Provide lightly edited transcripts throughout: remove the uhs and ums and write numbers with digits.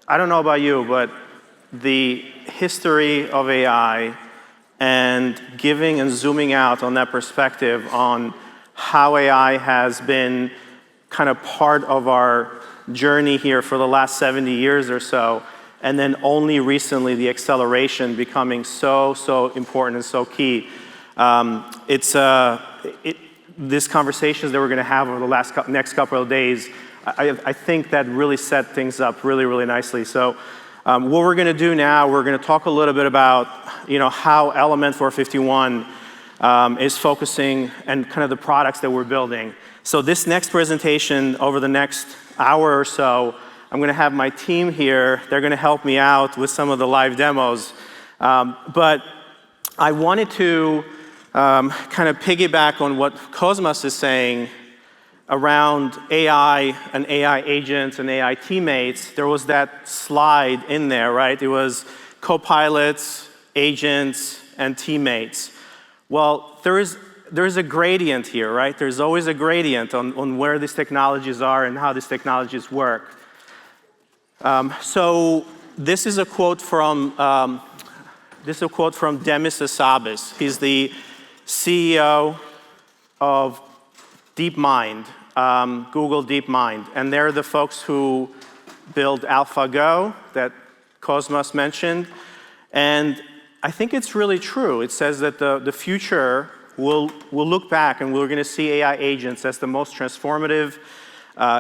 I don't know about you, but the history of AI and giving and zooming out on that perspective on how AI has been kind of part of our journey here for the last 70 years or so, and then only recently the acceleration becoming so important and so key. These conversations that we're going to have over the next couple of days, I think that really set things up really nicely. So what we're going to do now, we're going to talk a little bit about how Element 451 is focusing and kind of the products that we're building. So this next presentation, over the next hour or so, I'm going to have my team here. They're going to help me out with some of the live demos. But I wanted to kind of piggyback on what Cosmas is saying around AI and AI agents and AI teammates. There was that slide in there, right? It was co-pilots, agents, and teammates. Well, there is a gradient here, right? There's always a gradient on where these technologies are and how these technologies work. So this is a quote from Demis Hassabis. He's the CEO of DeepMind, Google DeepMind, and they're the folks who build AlphaGo that Cosmas mentioned. And I think it's really true. It says that the future we'll look back and we're going to see AI agents as the most transformative,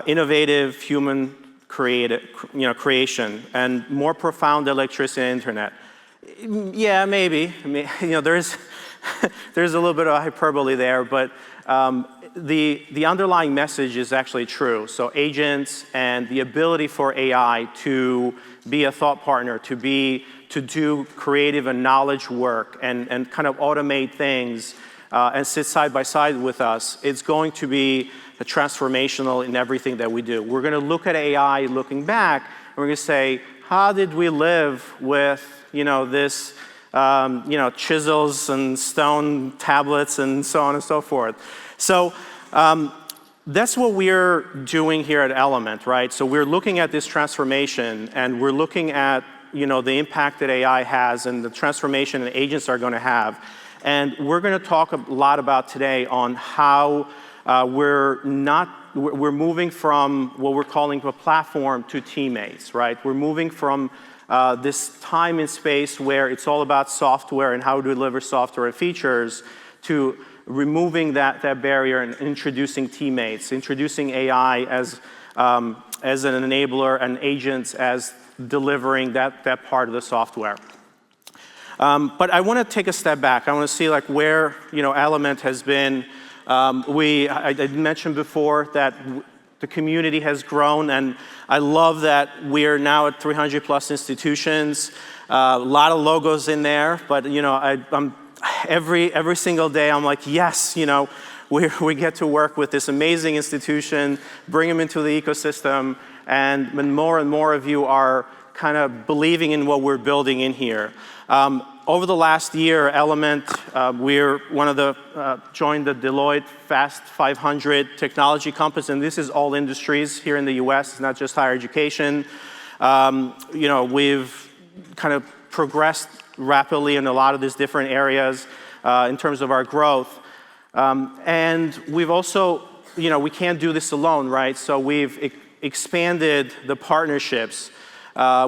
innovative human creation and more profound electricity and internet. Yeah, maybe. I mean, there's a little bit of hyperbole there, but the underlying message is actually true. So agents and the ability for AI to be a thought partner, to do creative and knowledge work and kind of automate things and sit side by side with us, it's going to be transformational in everything that we do. We're going to look at AI looking back, and we're going to say, how did we live with this chisels and stone tablets and so on and so forth? So that's what we're doing here at Element, right? So we're looking at this transformation, and we're looking at the impact that AI has and the transformation that agents are going to have. And we're going to talk a lot about today on how we're moving from what we're calling a platform to teammates, right? We're moving from this time and space where it's all about software and how to deliver software and features to removing that barrier and introducing teammates, introducing AI as an enabler and agents as delivering that part of the software. But I want to take a step back. I want to see where Element has been. I mentioned before that the community has grown, and I love that we're now at 300 plus institutions. A lot of logos in there, but I'm every single day I'm like, yes, we get to work with this amazing institution, bring them into the ecosystem, and more of you are kind of believing in what we're building in here. Over the last year, Element, we're one of the, joined the Deloitte Fast 500 technology compass, and this is all industries here in the US, it's not just higher education. We've kind of progressed rapidly in a lot of these different areas in terms of our growth. And we've also, we can't do this alone, right? So we've expanded the partnerships.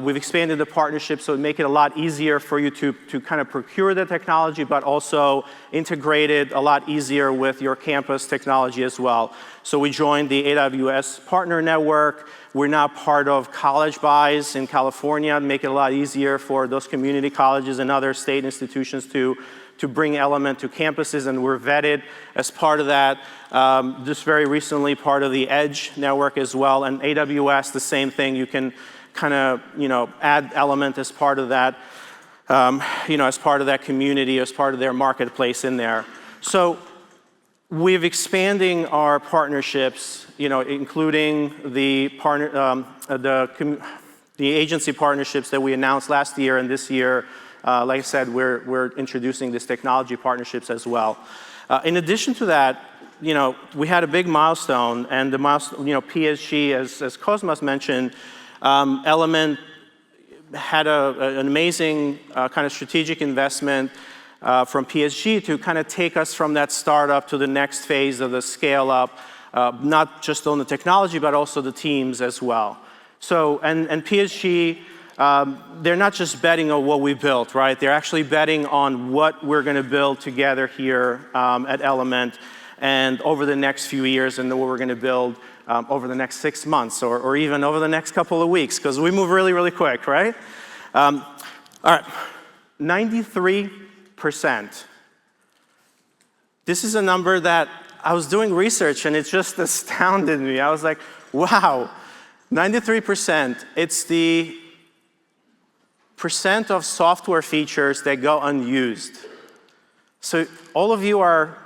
We've expanded the partnership so it make it a lot easier for you to kind of procure the technology, but also integrate it a lot easier with your campus technology as well. So we joined the AWS Partner Network. We're now part of College Buys in California, make it a lot easier for those community colleges and other state institutions to bring Element to campuses, and we're vetted as part of that. Just very recently, part of the Edge network as well, and AWS, the same thing. You can kind of, add Element as part of that, as part of that community, as part of their marketplace in there. So we've expanding our partnerships, including the agency partnerships that we announced last year and this year. Like I said, we're introducing these technology partnerships as well. In addition to that, we had a big milestone, and the milestone, PSG, as Cosmas mentioned, Element had an amazing kind of strategic investment from PSG to kind of take us from that startup to the next phase of the scale up, not just on the technology, but also the teams as well. So, and PSG, they're not just betting on what we built, right? They're actually betting on what we're going to build together here at Element and over the next few years, and what we're going to build over the next 6 months or even over the next couple of weeks, because we move really, really quick, right? All right, 93%. This is a number that I was doing research and it just astounded me. I was like, wow, 93%. It's the percent of software features that go unused. So all of you are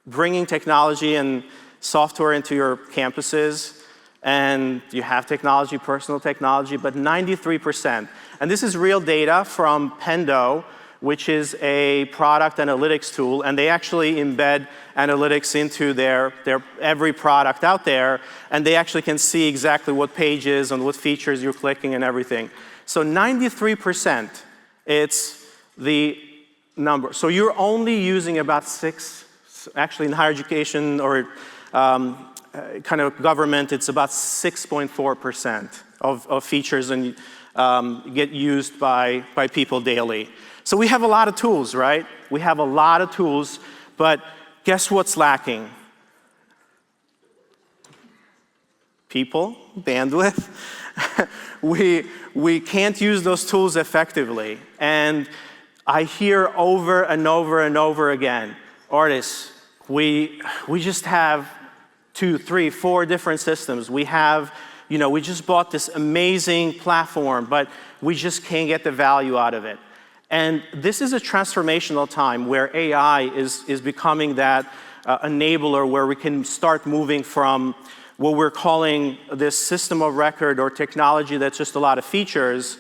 bringing technology and software into your campuses, and you have technology, personal technology, but 93%. And this is real data from Pendo, which is a product analytics tool, and they actually embed analytics into their every product out there, and they actually can see exactly what pages and what features you're clicking and everything. So 93%, it's the number. So you're only using about 6, actually in higher education or kind of government, it's about 6.4% of features and get used by people daily. So we have a lot of tools, right? We have a lot of tools, but guess what's lacking? People, bandwidth. we can't use those tools effectively. And I hear over and over and over again, Ardis, we just have 2, 3, 4 different systems. We have, we just bought this amazing platform, but we just can't get the value out of it. And this is a transformational time where AI is becoming that enabler where we can start moving from what we're calling this system of record or technology that's just a lot of features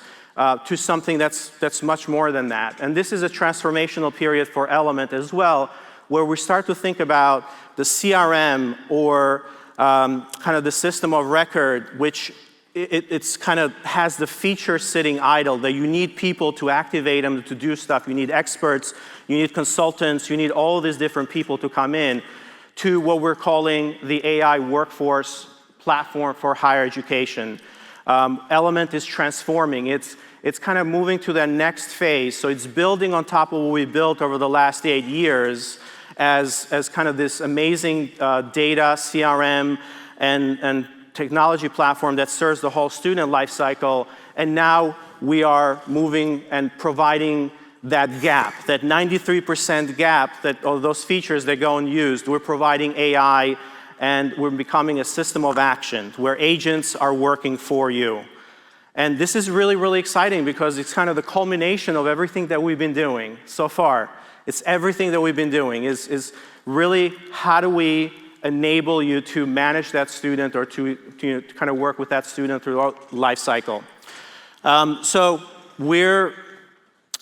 to something that's much more than that. And this is a transformational period for Element as well, where we start to think about the CRM or kind of the system of record, which it's kind of has the feature sitting idle, that you need people to activate them to do stuff. You need experts, you need consultants, you need all these different people to come in to what we're calling the AI workforce platform for higher education. Element is transforming. It's kind of moving to that next phase. So it's building on top of what we built over the last 8 years as kind of this amazing data, CRM, and technology platform that serves the whole student life cycle. And now we are moving and providing that gap, that 93% gap, that all those features that go unused. We're providing AI, and we're becoming a system of action where agents are working for you. And this is really, really exciting because it's kind of the culmination of everything that we've been doing so far. It's everything that we've been doing is really how do we enable you to manage that student or to kind of work with that student through the life cycle. So we're,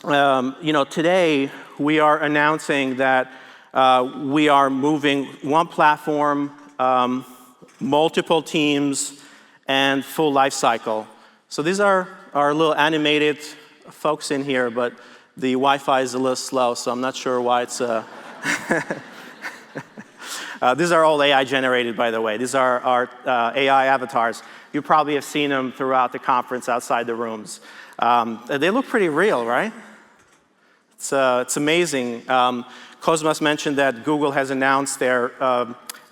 today we are announcing that we are moving one platform, multiple teams, and full life cycle. So these are our little animated folks in here, but the Wi-Fi is a little slow, so I'm not sure why it's these are all AI generated, by the way. These are our AI avatars. You probably have seen them throughout the conference outside the rooms. They look pretty real, right? It's amazing. Cosmas mentioned that Google has announced their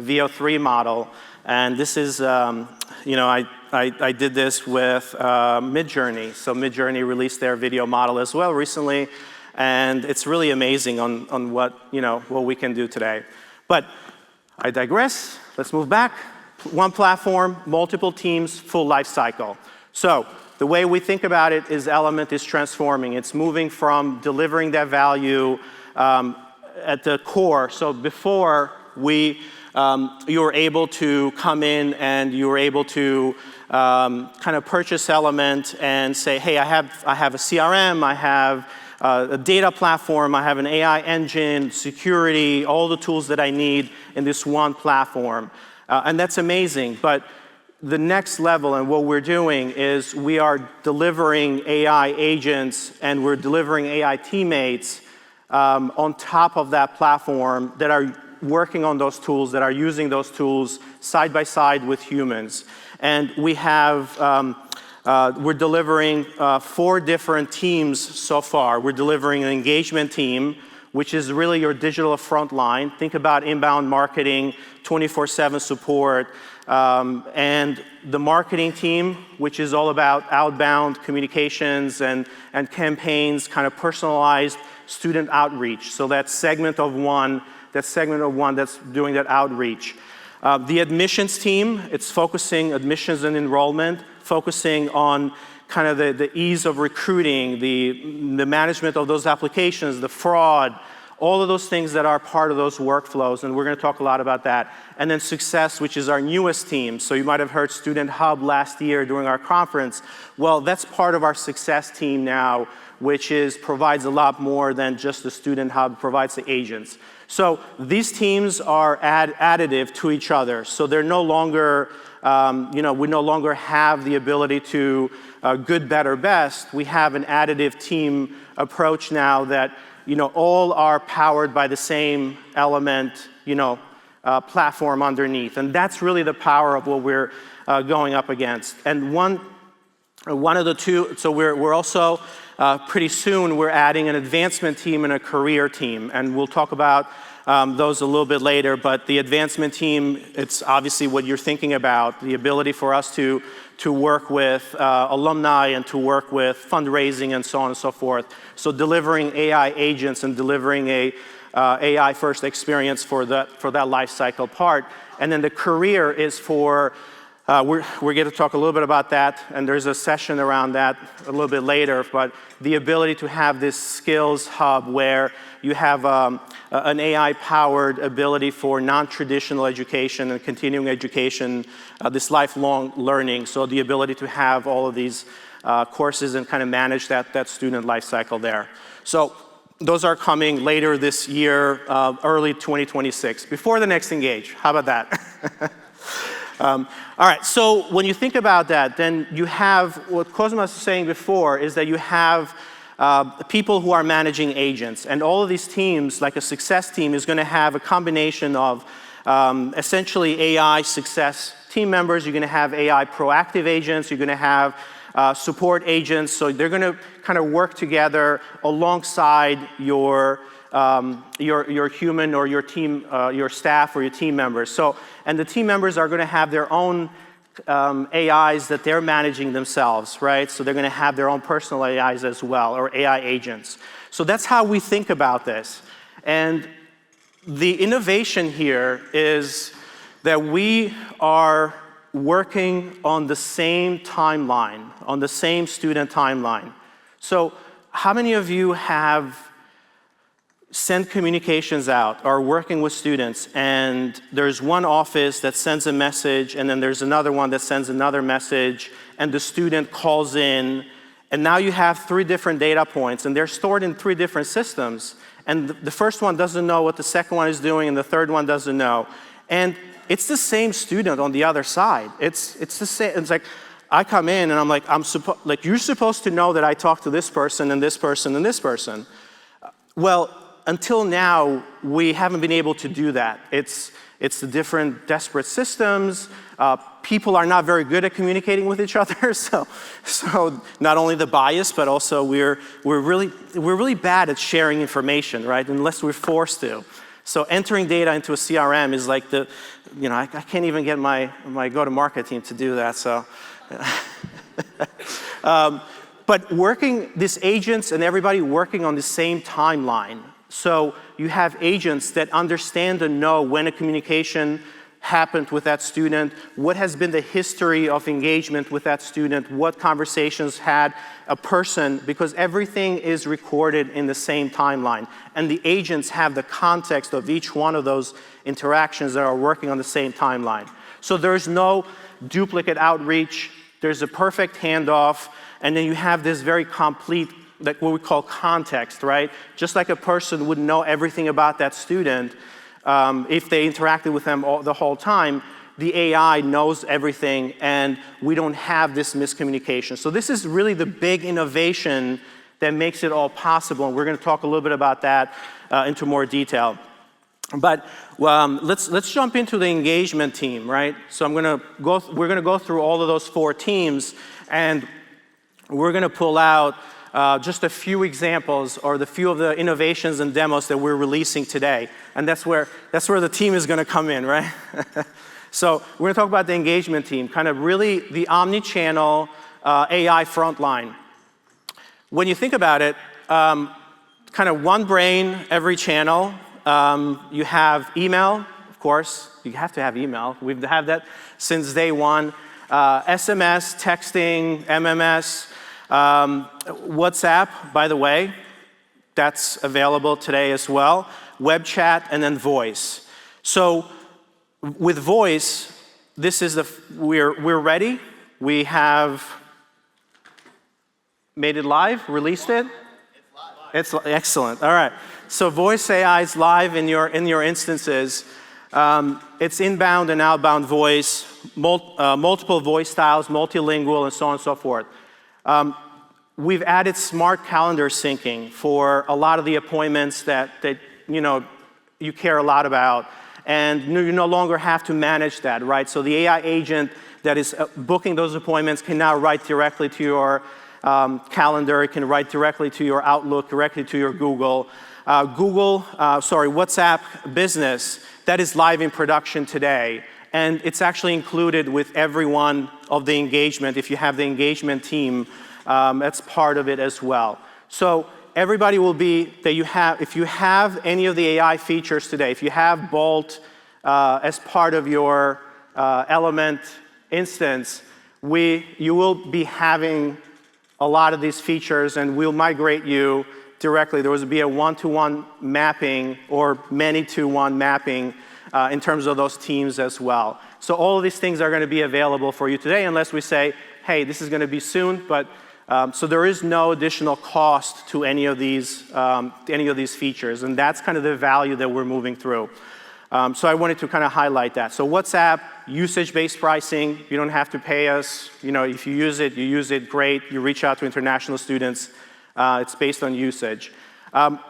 VO3 model, and this is, I did this with Midjourney. So Midjourney released their video model as well recently, and it's really amazing on what we can do today. But I digress. Let's move back. One platform, multiple teams, full life cycle. So the way we think about it is Element is transforming. It's moving from delivering that value at the core. So before you were able to come in and you were able to kind of purchase Element and say, hey, I have a CRM, I have a data platform, I have an AI engine, security, all the tools that I need in this one platform. And that's amazing. But the next level and what we're doing is we are delivering AI agents and we're delivering AI teammates on top of that platform that are working on those tools, that are using those tools side by side with humans. And we have, we're delivering 4 different teams so far. We're delivering an engagement team, which is really your digital frontline. Think about inbound marketing, 24/7 support, and the marketing team, which is all about outbound communications and campaigns, kind of personalized student outreach. So that segment of one that's doing that outreach. The admissions team, it's focusing admissions and enrollment, focusing on kind of the ease of recruiting, the management of those applications, the fraud, all of those things that are part of those workflows, and we're going to talk a lot about that. And then success, which is our newest team. So you might have heard Student Hub last year during our conference. Well, that's part of our success team now, which provides a lot more than just the Student Hub, provides the agents. So these teams are additive to each other. So they're no longer, we no longer have the ability to good, better, best. We have an additive team approach now that, all are powered by the same element, platform underneath. And that's really the power of what we're going up against. And one of the two, so we're also, pretty soon, we're adding an advancement team and a career team. And we'll talk about those a little bit later. But the advancement team, it's obviously what you're thinking about, the ability for us to work with alumni and to work with fundraising and so on and so forth. So delivering AI agents and delivering a AI-first experience for that life cycle part. And then the career is for, we're going to talk a little bit about that, and there's a session around that a little bit later, but the ability to have this skills hub where you have an AI-powered ability for non-traditional education and continuing education, this lifelong learning, so the ability to have all of these courses and kind of manage that student life cycle there. So those are coming later this year, early 2026, before the next Engage. How about that? All right, so when you think about that, then you have, what Cosma was saying before, is that you have people who are managing agents. And all of these teams, like a success team, is going to have a combination of essentially AI success team members. You're going to have AI proactive agents. You're going to have support agents. So they're going to kind of work together alongside your human or your team, your staff or your team members. So, and the team members are going to have their own AIs that they're managing themselves, right? So they're going to have their own personal AIs as well, or AI agents. So that's how we think about this. And the innovation here is that we are working on the same timeline, on the same student timeline. So how many of you have sent communications out, are working with students, and there's one office that sends a message, and then there's another one that sends another message, and the student calls in, and now you have 3 different data points, and they're stored in 3 different systems, and the first one doesn't know what the second one is doing, and the third one doesn't know. And it's the same student on the other side. It's the same. It's like, I come in, and I'm like, you're supposed to know that I talked to this person, and this person, and this person. Well, until now, we haven't been able to do that. It's the different disparate systems. People are not very good at communicating with each other. So not only the bias, but also we're really bad at sharing information, right? Unless we're forced to. So entering data into a CRM is like I can't even get my go-to-market team to do that. So, but working these agents and everybody working on the same timeline. So you have agents that understand and know when a communication happened with that student, what has been the history of engagement with that student, what conversations had a person, because everything is recorded in the same timeline. And the agents have the context of each one of those interactions that are working on the same timeline. So there's no duplicate outreach, there's a perfect handoff, and then you have this very complete, like what we call context, right? Just like a person would know everything about that student if they interacted with them the whole time, the AI knows everything and we don't have this miscommunication. So this is really the big innovation that makes it all possible. And we're going to talk a little bit about that into more detail. But let's jump into the engagement team, right? So we're going to go through all of those 4 teams, and we're going to pull out just a few examples or the few of the innovations and demos that we're releasing today. And that's where the team is going to come in, right? So we're going to talk about the engagement team, kind of really the omni-channel AI frontline. When you think about it, kind of one brain, every channel. You have email, of course. You have to have email. We've had that since day one. SMS, texting, MMS, WhatsApp, by the way, that's available today as well. Web chat, and then voice. So with voice, this is we're ready. We have made it live, released it? It's live. It's excellent. All right. So voice AI is live in your instances. It's inbound and outbound voice, multiple voice styles, multilingual, and so on and so forth. We've added smart calendar syncing for a lot of the appointments that you care a lot about, and you no longer have to manage that, right? So the AI agent that is booking those appointments can now write directly to your calendar. It can write directly to your Outlook, directly to your Google. WhatsApp Business, that is live in production today. And it's actually included with every one of the engagement. If you have the engagement team, that's part of it as well. So everybody will be, if you have any of the AI features today, if you have Bolt as part of your Element instance, you will be having a lot of these features, and we'll migrate you directly. There will be a one-to-one mapping or many-to-one mapping in terms of those teams as well. So all of these things are going to be available for you today, unless we say, hey, this is going to be soon. But so there is no additional cost to any of these features, and that's kind of the value that we're moving through. So I wanted to kind of highlight that. So WhatsApp, usage-based pricing. You don't have to pay us. If you use it, great. You reach out to international students. It's based on usage.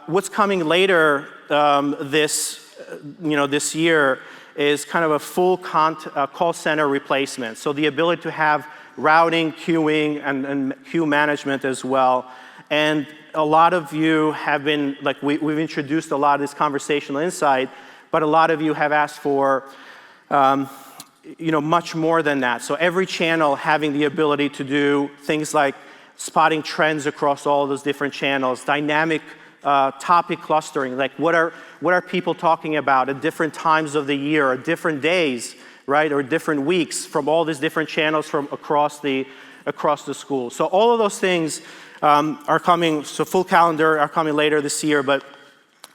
What's coming later this year is kind of a full call center replacement. So the ability to have routing, queuing, and queue management as well. And a lot of you have been, we've introduced a lot of this conversational insight, but a lot of you have asked for much more than that. So every channel having the ability to do things like spotting trends across all those different channels, dynamic topic clustering, like what are people talking about at different times of the year or different days, right, or different weeks from all these different channels from across the school. So all of those things are coming. So full calendar are coming later this year. But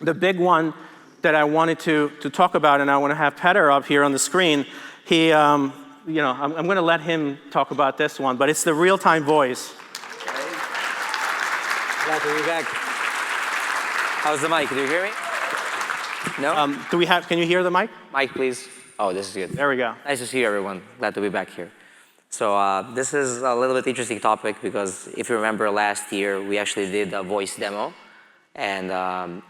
the big one that I wanted to talk about, and I want to have Petar up here on the screen. I'm going to let him talk about this one, but it's the real-time voice. Glad to be back. How's the mic? Do you hear me? No? Can you hear the mic? Mic, please. Oh, this is good. There we go. Nice to see you, everyone. Glad to be back here. So this is a little bit interesting topic because if you remember last year, we actually did a voice demo. And a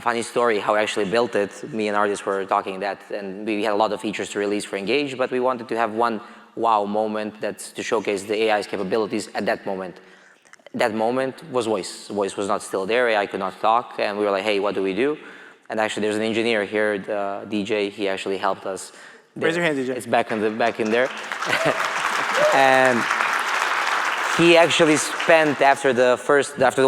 funny story how I actually built it. Me and Ardis were talking that, and we had a lot of features to release for Engage, but we wanted to have one wow moment that's to showcase the AI's capabilities at that moment. That moment was voice. Voice was not still there. AI could not talk, and we were like, hey, what do we do? And actually, there's an engineer here, the DJ. He actually helped us. Raise your hand, DJ. It's back in there. And he actually spent after the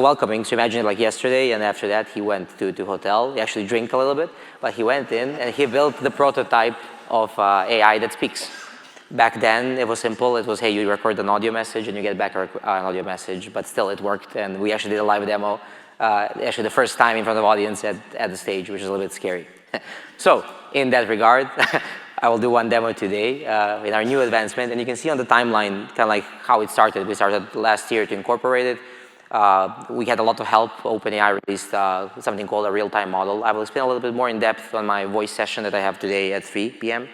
welcoming, so imagine it like yesterday, and after that he went to hotel. He actually drank a little bit, but he went in and he built the prototype of AI that speaks. Back then it was simple. It was, hey, you record an audio message and you get back an audio message, but still it worked, and we actually did a live demo, actually the first time in front of audience at the stage, which is a little bit scary. So in that regard, I will do one demo today in our new advancement, and you can see on the timeline kind of like how it started. We started last year to incorporate it. We had a lot of help. OpenAI released something called a real-time model. I will explain a little bit more in depth on my voice session that I have today at 3 p.m.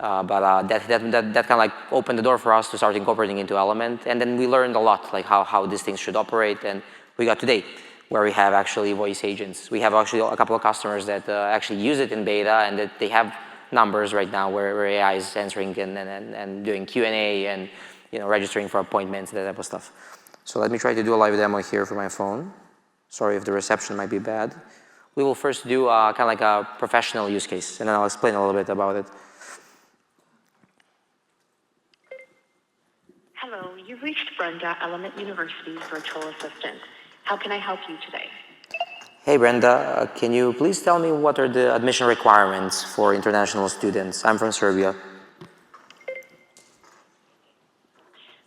That kind of like opened the door for us to start incorporating into Element. And then we learned a lot, like how these things should operate. And we got today, where we have actually voice agents. We have actually a couple of customers that actually use it in beta, and that they have numbers right now where AI is answering and doing Q&A and registering for appointments, that type of stuff. So let me try to do a live demo here for my phone. Sorry if the reception might be bad. We will first do kind of like a professional use case, and then I'll explain a little bit about it. Hello, you've reached Brenda, Element University's virtual assistant. How can I help you today? Hey Brenda, can you please tell me what are the admission requirements for international students? I'm from Serbia.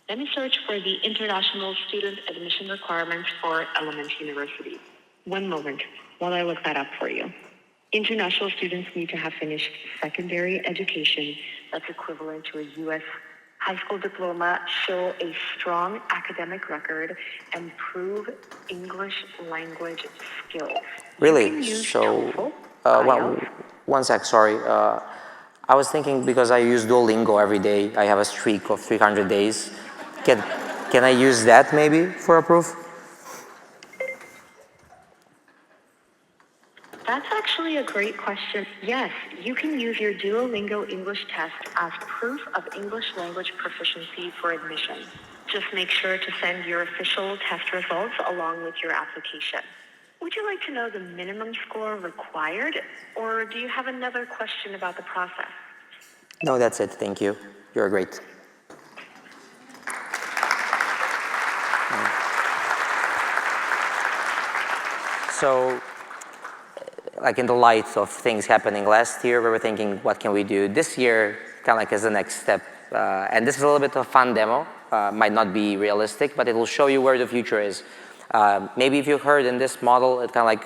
Let me search for the international student admission requirements for Element University. One moment while I look that up for you. International students need to have finished secondary education that's equivalent to a U.S. high school diploma, show a strong academic record, and prove English language skills. Really? So, one sec, sorry. I was thinking, because I use Duolingo every day, I have a streak of 300 days. Can I use that maybe for a proof? That's actually a great question. Yes, you can use your Duolingo English test as proof of English language proficiency for admission. Just make sure to send your official test results along with your application. Would you like to know the minimum score required, or do you have another question about the process? No, that's it. Thank you. You're great. So, like in the light of things happening last year, we were thinking, what can we do this year, kind of like as the next step? And this is a little bit of a fun demo. Might not be realistic, but it will show you where the future is. Maybe if you heard in this model, it's kind of like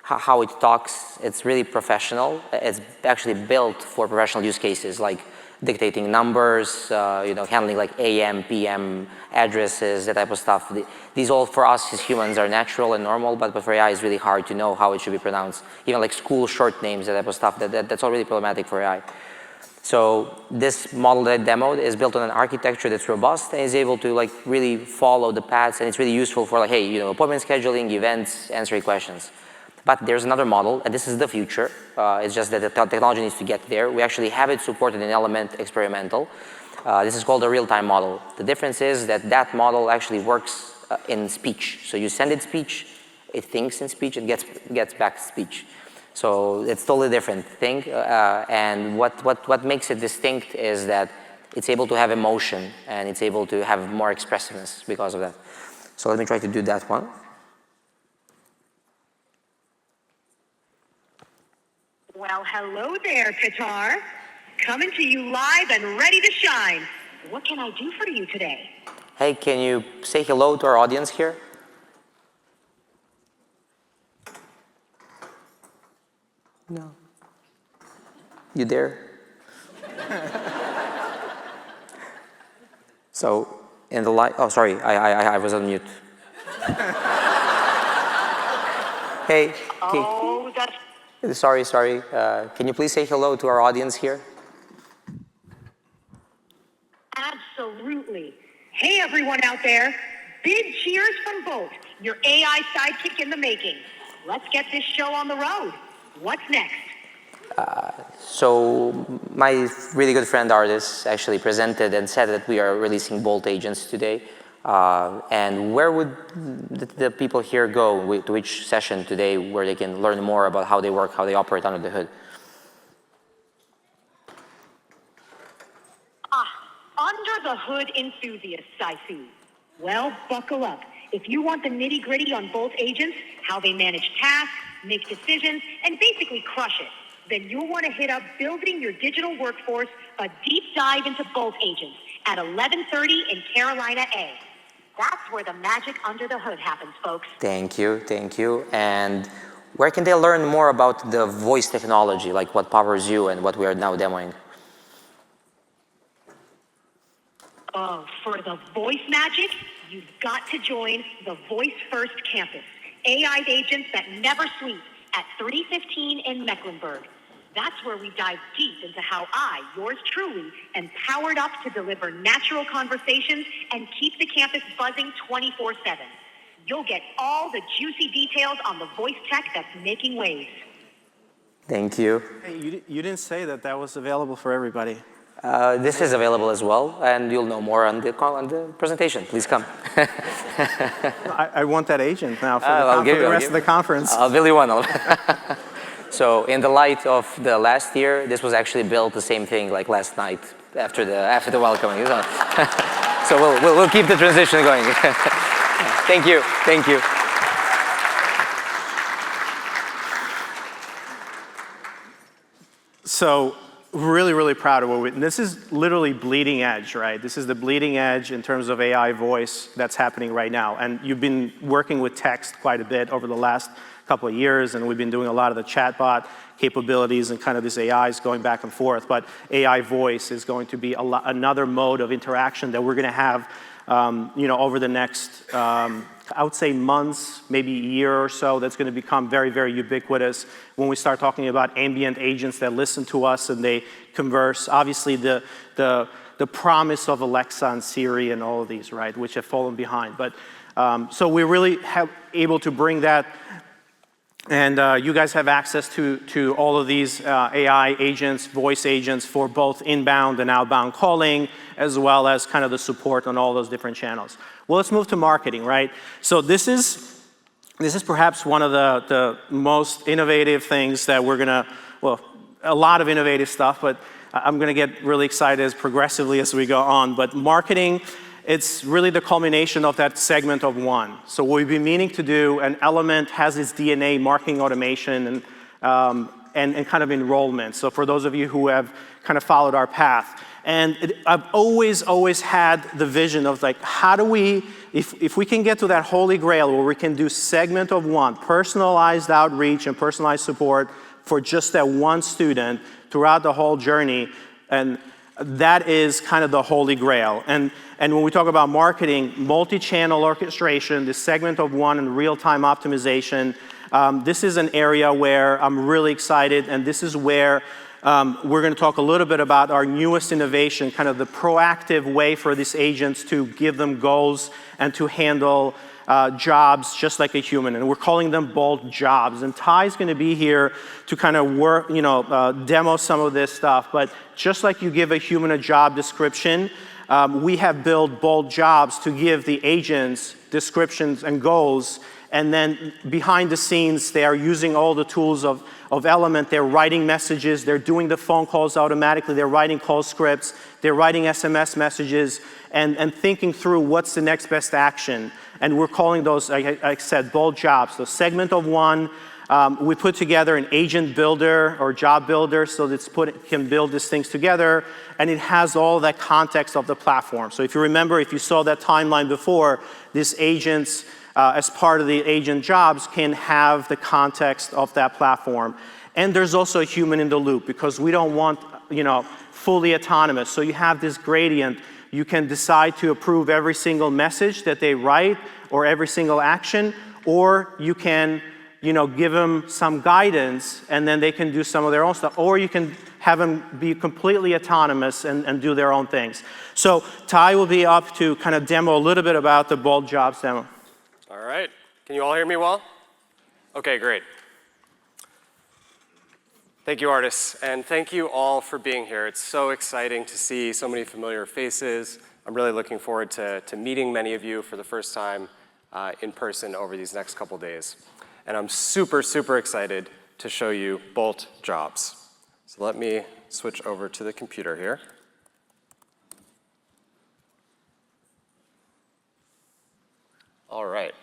how it talks. It's really professional. It's actually built for professional use cases, like dictating numbers, handling like AM, PM addresses, that type of stuff. These all for us as humans are natural and normal, but for AI it's really hard to know how it should be pronounced. Even like school short names, that type of stuff, that's all really problematic for AI. So this model that I demoed is built on an architecture that's robust and is able to like really follow the paths, and it's really useful for like, hey, appointment scheduling, events, answering questions. But there's another model, and this is the future. It's just that the technology needs to get there. We actually have it supported in Element Experimental. This is called a real-time model. The difference is that that model actually works in speech. So you send it speech, it thinks in speech, and gets back speech. So it's totally different thing. And what makes it distinct is that it's able to have emotion, and it's able to have more expressiveness because of that. So let me try to do that one. Well, hello there, Petar. Coming to you live and ready to shine. What can I do for you today? Hey, can you say hello to our audience here? No. You there? So, in the light, oh, sorry, I was on mute. Hey. Oh, that's... Sorry. Can you please say hello to our audience here? Absolutely. Hey, everyone out there. Big cheers from Bolt, your AI sidekick in the making. Let's get this show on the road. What's next? So my really good friend Ardis actually presented and said that we are releasing Bolt agents today. And where would the people here go, to which session today where they can learn more about how they work, how they operate under the hood? Under the hood enthusiasts, I see. Well, buckle up. If you want the nitty-gritty on Bolt agents, how they manage tasks, make decisions, and basically crush it, then you'll want to hit up Building Your Digital Workforce, a deep dive into Bolt agents at 11:30 in Carolina A. That's where the magic under the hood happens, folks. Thank you. And where can they learn more about the voice technology, like what powers you and what we are now demoing? Oh, for the voice magic, you've got to join the Voice First Campus. AI agents that never sleep at 315 in Mecklenburg. That's where we dive deep into how I, yours truly, am powered up to deliver natural conversations and keep the campus buzzing 24/7. You'll get all the juicy details on the voice tech that's making waves. Thank you. Hey, you didn't say that that was available for everybody. This is available as well, and you'll know more on the presentation. Please come. I want that agent now for the rest of the conference. I'll bill you one. So in the light of the last year, this was actually built the same thing like last night after the welcoming. So we'll keep the transition going. Thank you. Thank you. So really, really proud of what this is literally bleeding edge, right? This is the bleeding edge in terms of AI voice that's happening right now. And you've been working with text quite a bit over the last couple of years, and we've been doing a lot of the chatbot capabilities and kind of this AIs going back and forth. But AI voice is going to be another mode of interaction that we're going to have over the next, I would say months, maybe a year or so, that's going to become very, very ubiquitous when we start talking about ambient agents that listen to us and they converse. Obviously, the promise of Alexa and Siri and all of these, right, which have fallen behind. But so we're really able to bring that. And you guys have access to all of these AI agents, voice agents for both inbound and outbound calling, as well as kind of the support on all those different channels. Well, let's move to marketing, right? So this is perhaps one of the most innovative things that we're gonna, well, a lot of innovative stuff, but I'm gonna get really excited as progressively as we go on. But marketing, it's really the culmination of that segment of one. So what we've been meaning to do, an Element has its DNA, marketing automation and kind of enrollment. So for those of you who have kind of followed our path. And I've always had the vision of like, how do we, if we can get to that holy grail where we can do segment of one, personalized outreach and personalized support for just that one student throughout the whole journey, and that is kind of the holy grail. And when we talk about marketing, multi-channel orchestration, the segment of one and real-time optimization, this is an area where I'm really excited, and this is where we're going to talk a little bit about our newest innovation, kind of the proactive way for these agents to give them goals and to handle jobs just like a human. And we're calling them bold jobs. And Ty's going to be here to kind of work, demo some of this stuff. But just like you give a human a job description, we have built bold jobs to give the agents descriptions and goals. And then behind the scenes, they are using all the tools of Element. They're writing messages. They're doing the phone calls automatically. They're writing call scripts. They're writing SMS messages and thinking through what's the next best action. And we're calling those, like I said, bold jobs. So segment of one, we put together an agent builder or job builder so that it can build these things together. And it has all that context of the platform. So if you remember, if you saw that timeline before, these agents, as part of the agent jobs, can have the context of that platform. And there's also a human in the loop because we don't want, fully autonomous. So you have this gradient. You can decide to approve every single message that they write or every single action, or you can, give them some guidance and then they can do some of their own stuff, or you can have them be completely autonomous and do their own things. So Ty will be up to kind of demo a little bit about the bold jobs demo. All right. Can you all hear me well? Okay, great. Thank you, Ardis, and thank you all for being here. It's so exciting to see so many familiar faces. I'm really looking forward to meeting many of you for the first time in person over these next couple days. And I'm super, super excited to show you Bolt Jobs. So let me switch over to the computer here. All right.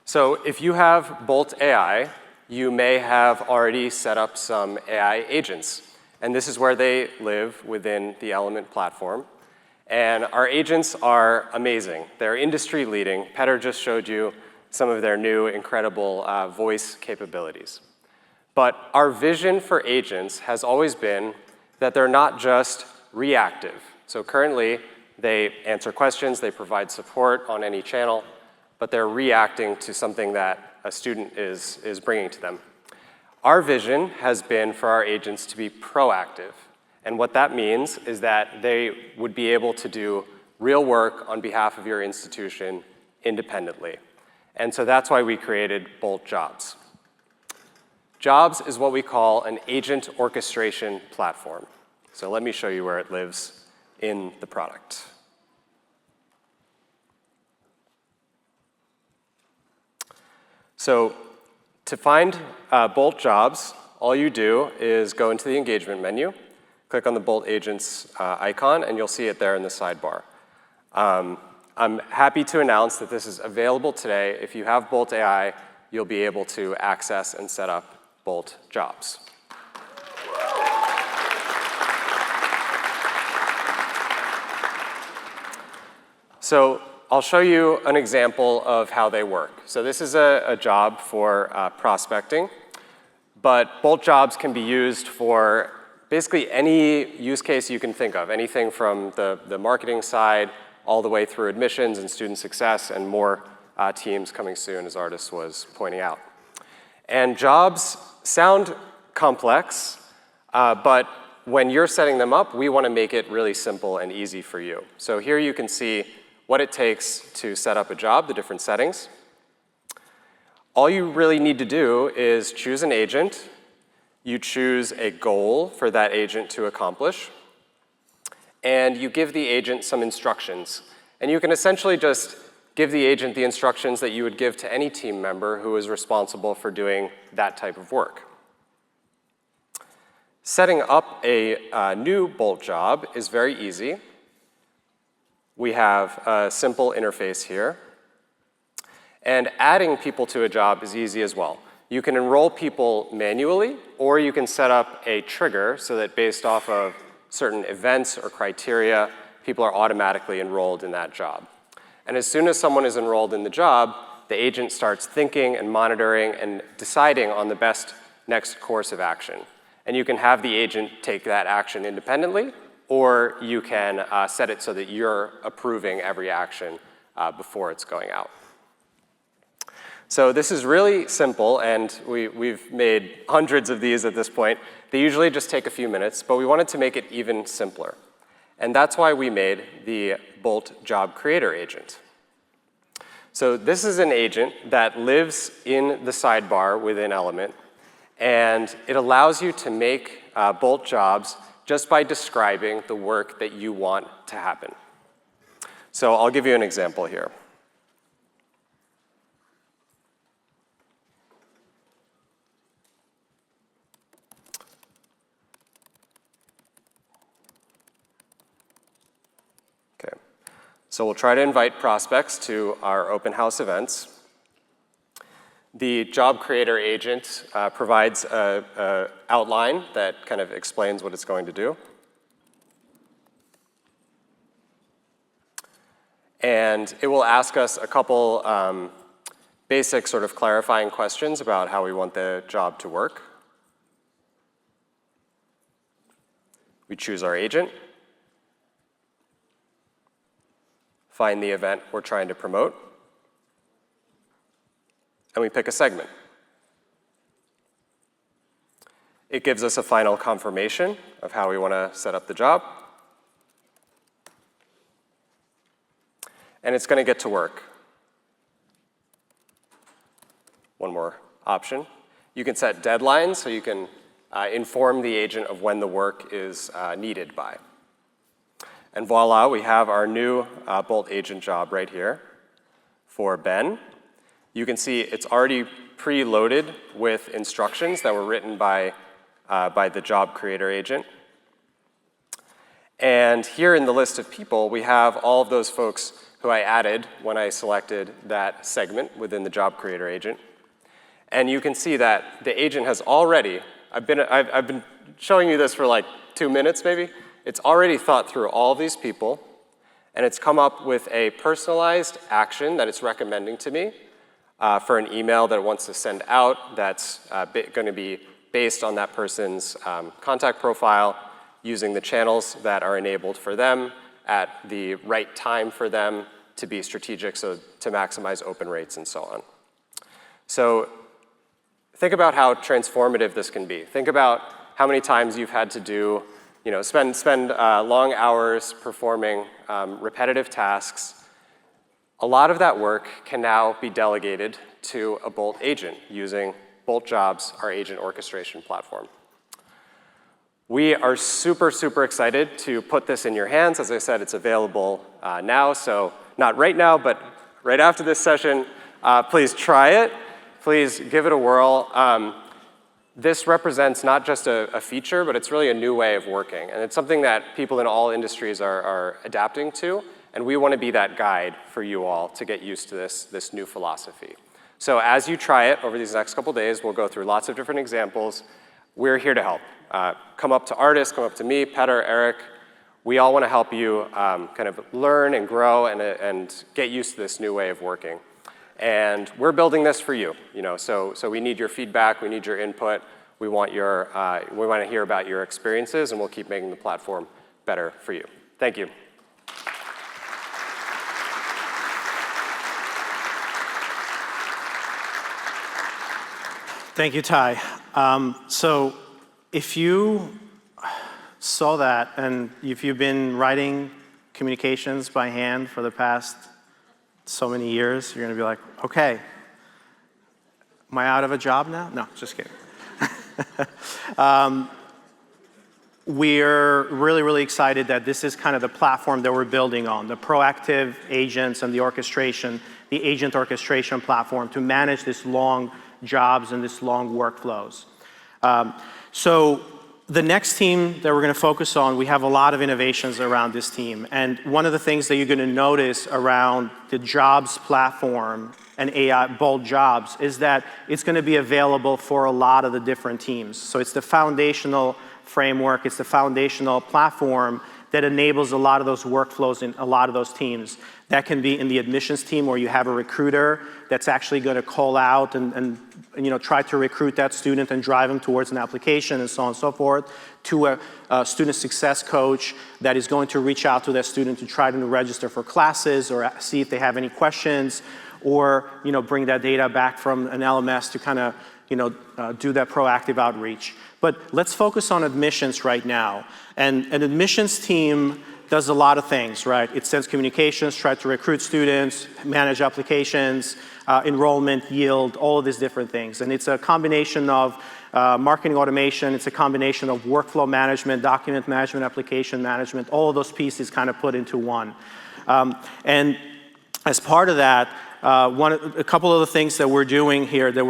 So if you have Bolt AI, you may have already set up some AI agents. And this is where they live within the Element platform. And our agents are amazing. They're industry leading. Petar just showed you some of their new incredible voice capabilities. But our vision for agents has always been that they're not just reactive. So currently, they answer questions, they provide support on any channel, but they're reacting to something that a student is bringing to them. Our vision has been for our agents to be proactive. And what that means is that they would be able to do real work on behalf of your institution independently. And so that's why we created Bolt Jobs. Jobs is what we call an agent orchestration platform. So let me show you where it lives in the product. So to find Bolt Jobs, all you do is go into the engagement menu, click on the Bolt Agents icon, and you'll see it there in the sidebar. I'm happy to announce that this is available today. If you have Bolt AI, you'll be able to access and set up Bolt Jobs. So I'll show you an example of how they work. So this is a job for prospecting, but Bolt Jobs can be used for basically any use case you can think of, anything from the marketing side all the way through admissions and student success and more teams coming soon, as Ardis was pointing out. And jobs sound complex, but when you're setting them up, we want to make it really simple and easy for you. So here you can see what it takes to set up a job, the different settings. All you really need to do is choose an agent. You choose a goal for that agent to accomplish. And you give the agent some instructions. And you can essentially just give the agent the instructions that you would give to any team member who is responsible for doing that type of work. Setting up a new Bolt job is very easy. We have a simple interface here. And adding people to a job is easy as well. You can enroll people manually, or you can set up a trigger so that based off of certain events or criteria, people are automatically enrolled in that job. And as soon as someone is enrolled in the job, the agent starts thinking and monitoring and deciding on the best next course of action. And you can have the agent take that action independently, or you can set it so that you're approving every action before it's going out. So this is really simple, and we've made hundreds of these at this point. They usually just take a few minutes, but we wanted to make it even simpler. And that's why we made the Bolt Job Creator agent. So this is an agent that lives in the sidebar within Element, and it allows you to make Bolt jobs just by describing the work that you want to happen. So I'll give you an example here. Okay. So we'll try to invite prospects to our open house events. The job creator agent provides an outline that kind of explains what it's going to do. And it will ask us a couple basic sort of clarifying questions about how we want the job to work. We choose our agent, find the event we're trying to promote, and we pick a segment. It gives us a final confirmation of how we want to set up the job. And it's going to get to work. One more option. You can set deadlines, so you can inform the agent of when the work is needed by. And voila, we have our new Bolt agent job right here for Ben. You can see it's already preloaded with instructions that were written by the job creator agent. And here in the list of people, we have all of those folks who I added when I selected that segment within the job creator agent. And you can see that the agent has already, I've been showing you this for like 2 minutes maybe. It's already thought through all these people, and it's come up with a personalized action that it's recommending to me for an email that it wants to send out that's going to be based on that person's contact profile, using the channels that are enabled for them at the right time for them to be strategic, so to maximize open rates and so on. So think about how transformative this can be. Think about how many times you've had to do, spend long hours performing repetitive tasks. A lot of that work can now be delegated to a Bolt agent using Bolt Jobs, our agent orchestration platform. We are super, super excited to put this in your hands. As I said, it's available now, so not right now, but right after this session. Please try it. Please give it a whirl. This represents not just a feature, but it's really a new way of working. And it's something that people in all industries are adapting to. And we want to be that guide for you all to get used to this new philosophy. So as you try it over these next couple days, we'll go through lots of different examples. We're here to help. Come up to Ardis, come up to me, Petar, Eric. We all want to help you kind of learn and grow and get used to this new way of working. And we're building this for you. So we need your feedback, we need your input. We want to hear about your experiences, and we'll keep making the platform better for you. Thank you. Thank you, Ty. So if you saw that, and if you've been writing communications by hand for the past so many years, you're going to be like, okay, am I out of a job now? No, just kidding. We're really, really excited that this is kind of the platform that we're building on, the proactive agents and the orchestration, the agent orchestration platform to manage this long jobs and this long workflows. So the next team that we're going to focus on, we have a lot of innovations around this team. And one of the things that you're going to notice around the jobs platform and AI Bolt Jobs is that it's going to be available for a lot of the different teams. So it's the foundational framework, it's the foundational platform that enables a lot of those workflows in a lot of those teams. That can be in the admissions team where you have a recruiter that's actually going to call out and try to recruit that student and drive them towards an application and so on and so forth, to a student success coach that is going to reach out to that student to try to register for classes or see if they have any questions, or bring that data back from an LMS to kind of do that proactive outreach. But let's focus on admissions right now. And an admissions team does a lot of things, right? It sends communications, tries to recruit students, manage applications, enrollment, yield, all of these different things. And it's a combination of marketing automation, it's a combination of workflow management, document management, application management, all of those pieces kind of put into one. And as part of that, a couple of the things that we're doing here that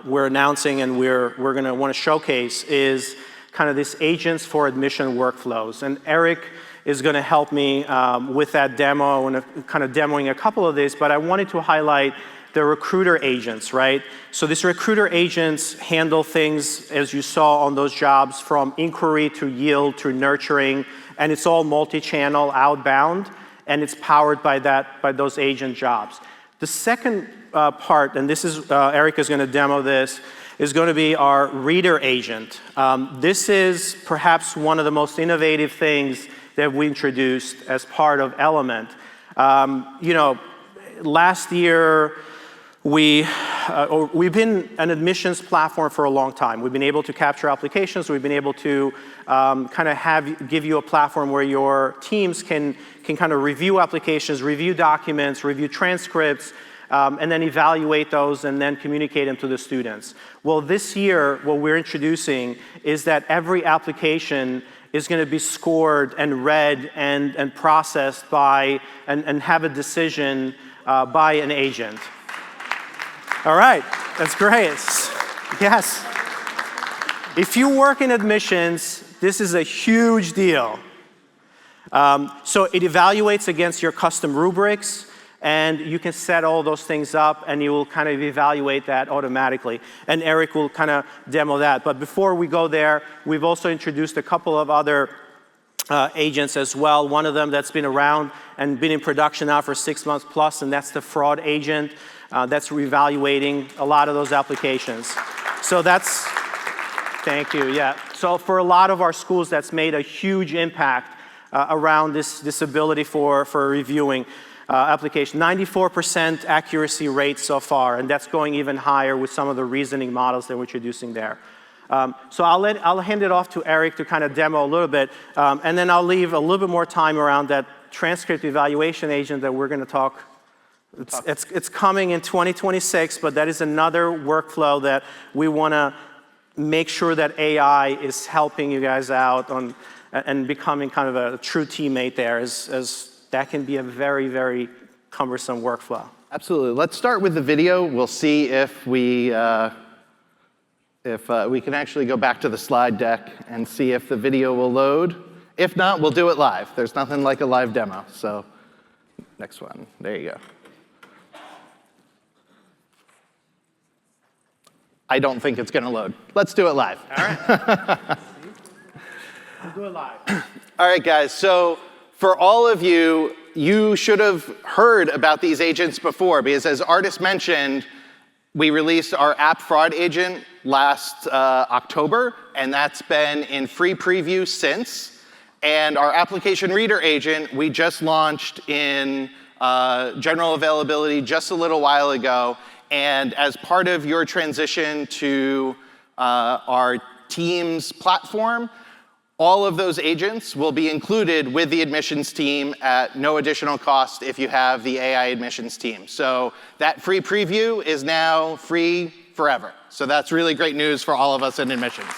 we're announcing and we're gonna want to showcase is kind of this agents for admission workflows. And Eric is going to help me with that demo and kind of demoing a couple of these, but I wanted to highlight the recruiter agents, right? So these recruiter agents handle things, as you saw on those jobs, from inquiry to yield to nurturing, and it's all multi-channel outbound, and it's powered by those agent jobs. The second part, and this is, Eric is going to demo this, is going to be our reader agent. This is perhaps one of the most innovative things that we introduced as part of Element. Last year, we've been an admissions platform for a long time. We've been able to capture applications. We've been able to kind of give you a platform where your teams can kind of review applications, review documents, review transcripts, and then evaluate those and then communicate them to the students. Well, this year, what we're introducing is that every application is going to be scored and read and processed by and have a decision by an agent. All right, that's great. Yes. If you work in admissions, this is a huge deal. So it evaluates against your custom rubrics, and you can set all those things up, and you will kind of evaluate that automatically. And Eric will kind of demo that. But before we go there, we've also introduced a couple of other agents as well. One of them that's been around and been in production now for 6 months plus, and that's the fraud agent that's reevaluating a lot of those applications. So that's, thank you, yeah. So for a lot of our schools, that's made a huge impact around this ability for reviewing. application. 94% accuracy rate so far, and that's going even higher with some of the reasoning models that we're introducing there. So I'll hand it off to Eric to kind of demo a little bit, and then I'll leave a little bit more time around that transcript evaluation agent that we're going to talk. It's coming in 2026, but that is another workflow that we want to make sure that AI is helping you guys out on and becoming kind of a true teammate there, as that can be a very, very cumbersome workflow. Absolutely. Let's start with the video. We'll see if we can actually go back to the slide deck and see if the video will load. If not, we'll do it live. There's nothing like a live demo. So next one. There you go. I don't think it's going to load. Let's do it live. All right. We'll do it live. All right, guys. So for all of you, you should have heard about these agents before, because as Ardis mentioned, we released our app fraud agent last October, and that's been in free preview since. And our application reader agent, we just launched in general availability just a little while ago. And as part of your transition to our Teams platform, all of those agents will be included with the admissions team at no additional cost if you have the AI admissions team. So that free preview is now free forever. So that's really great news for all of us in admissions.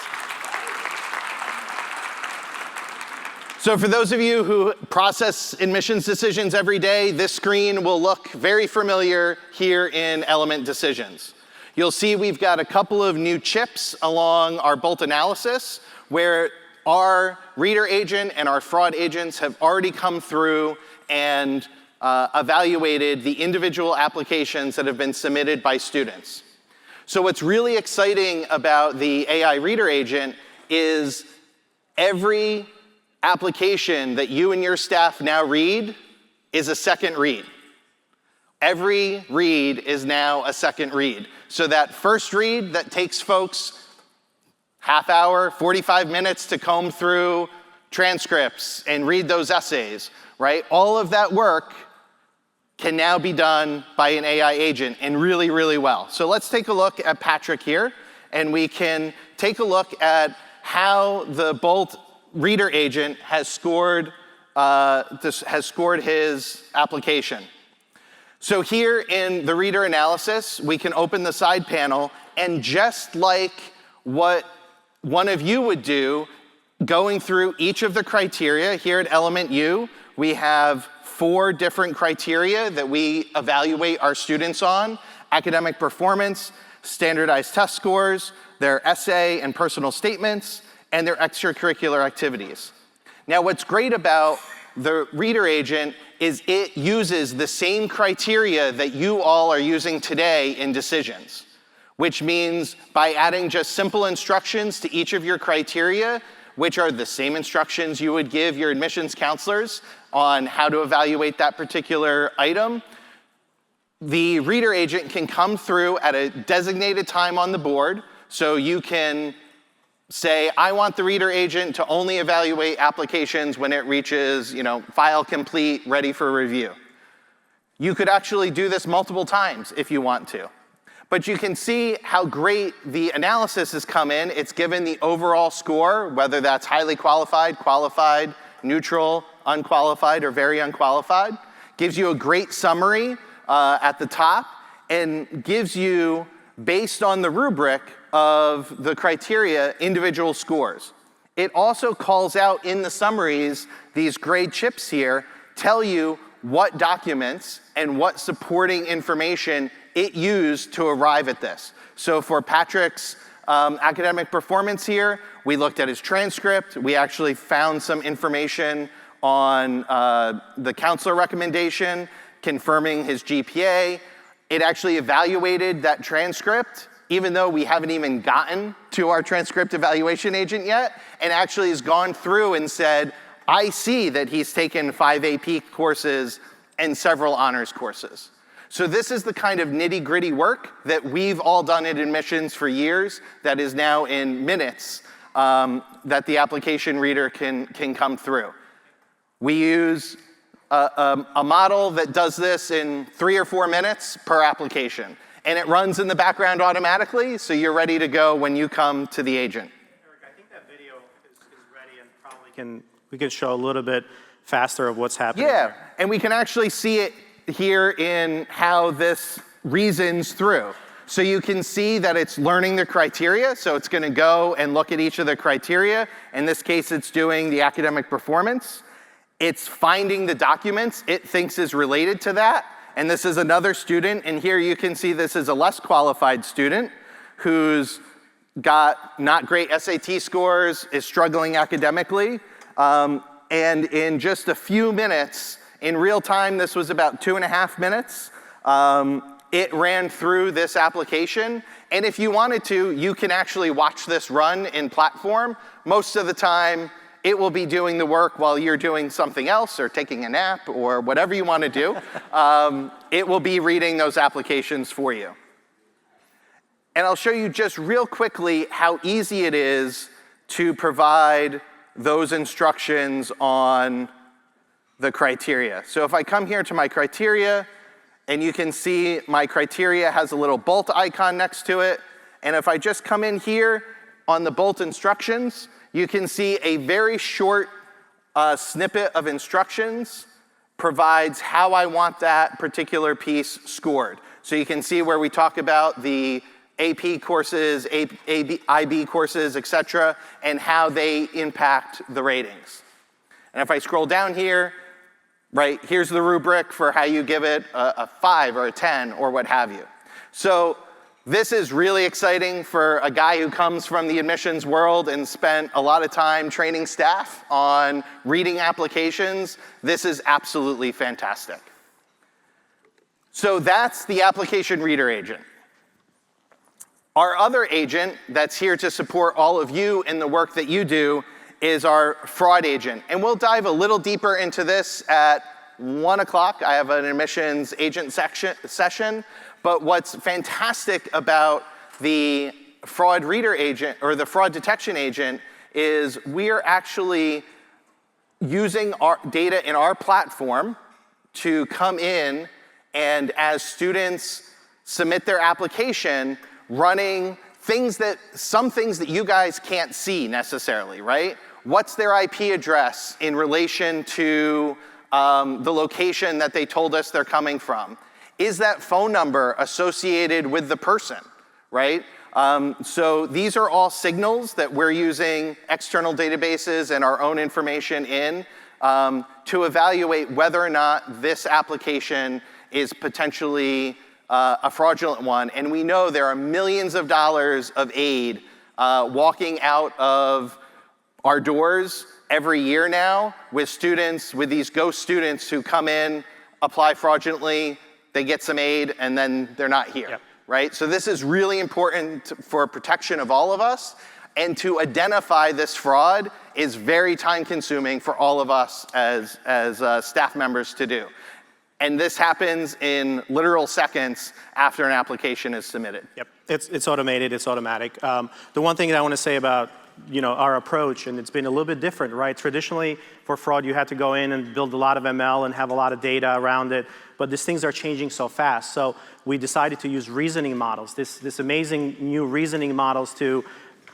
So for those of you who process admissions decisions every day, this screen will look very familiar here in Element Decisions. You'll see we've got a couple of new chips along our Bolt analysis where our reader agent and our fraud agents have already come through and evaluated the individual applications that have been submitted by students. So what's really exciting about the AI reader agent is every application that you and your staff now read is a second read. Every read is now a second read. So that first read that takes folks half hour, 45 minutes to comb through transcripts and read those essays, right? All of that work can now be done by an AI agent, and really, really well. So let's take a look at Patrick here, and we can take a look at how the Bolt reader agent has scored his application. So here in the reader analysis, we can open the side panel, and just like what one of you would do, going through each of the criteria here at Element U, we have 4 different criteria that we evaluate our students on: academic performance, standardized test scores, their essay and personal statements, and their extracurricular activities. Now, what's great about the reader agent is it uses the same criteria that you all are using today in decisions, which means by adding just simple instructions to each of your criteria, which are the same instructions you would give your admissions counselors on how to evaluate that particular item, the reader agent can come through at a designated time on the board. So you can say, I want the reader agent to only evaluate applications when it reaches, file complete, ready for review. You could actually do this multiple times if you want to. But you can see how great the analysis has come in. It's given the overall score, whether that's highly qualified, qualified, neutral, unqualified, or very unqualified. Gives you a great summary at the top, and gives you, based on the rubric of the criteria, individual scores. It also calls out in the summaries, these gray chips here tell you what documents and what supporting information it used to arrive at this. So for Patrick's academic performance here, we looked at his transcript. We actually found some information on the counselor recommendation confirming his GPA. It actually evaluated that transcript, even though we haven't even gotten to our transcript evaluation agent yet, and actually has gone through and said, I see that he's taken 5 AP courses and several honors courses. So this is the kind of nitty-gritty work that we've all done in admissions for years that is now in minutes that the application reader can come through. We use a model that does this in 3 or 4 minutes per application. And it runs in the background automatically, so you're ready to go when you come to the agent. Eric, I think that video is ready and probably we can show a little bit faster of what's happening. Yeah, and we can actually see it here in how this reasons through. So you can see that it's learning the criteria, so it's gonna go and look at each of the criteria. In this case, it's doing the academic performance. It's finding the documents it thinks is related to that. And this is another student, and here you can see this is a less qualified student who's got not great SAT scores, is struggling academically, and in just a few minutes, in real time, this was about 2.5 minutes, it ran through this application. And if you wanted to, you can actually watch this run in platform. Most of the time, it will be doing the work while you're doing something else or taking a nap or whatever you want to do. It will be reading those applications for you. And I'll show you just real quickly how easy it is to provide those instructions on the criteria. So if I come here to my criteria, and you can see my criteria has a little bolt icon next to it. And if I just come in here on the bolt instructions, you can see a very short snippet of instructions provides how I want that particular piece scored. So you can see where we talk about the AP courses, IB courses, et cetera, and how they impact the ratings. And if I scroll down here, right, here's the rubric for how you give it a 5 or a 10 or what have you. So this is really exciting for a guy who comes from the admissions world and spent a lot of time training staff on reading applications. This is absolutely fantastic. So that's the application reader agent. Our other agent that's here to support all of you in the work that you do is our fraud agent. And we'll dive a little deeper into this at 1 o'clock. I have an admissions agent session. But what's fantastic about the fraud reader agent or the fraud detection agent is we are actually using our data in our platform to come in and as students submit their application, running some things that you guys can't see necessarily, right? What's their IP address in relation to the location that they told us they're coming from? Is that phone number associated with the person, right? So these are all signals that we're using external databases and our own information in to evaluate whether or not this application is potentially a fraudulent one. And we know there are millions of dollars of aid walking out of our doors every year now with students, with these ghost students who come in, apply fraudulently, they get some aid, and then they're not here, yep. Right? So this is really important for protection of all of us, and to identify this fraud is very time consuming for all of us as staff members to do. And this happens in literal seconds after an application is submitted. Yep, it's automated, it's automatic. The one thing that I want to say about our approach, and it's been a little bit different, right? Traditionally, for fraud, you had to go in and build a lot of ML and have a lot of data around it, but these things are changing so fast. So we decided to use reasoning models, this amazing new reasoning models to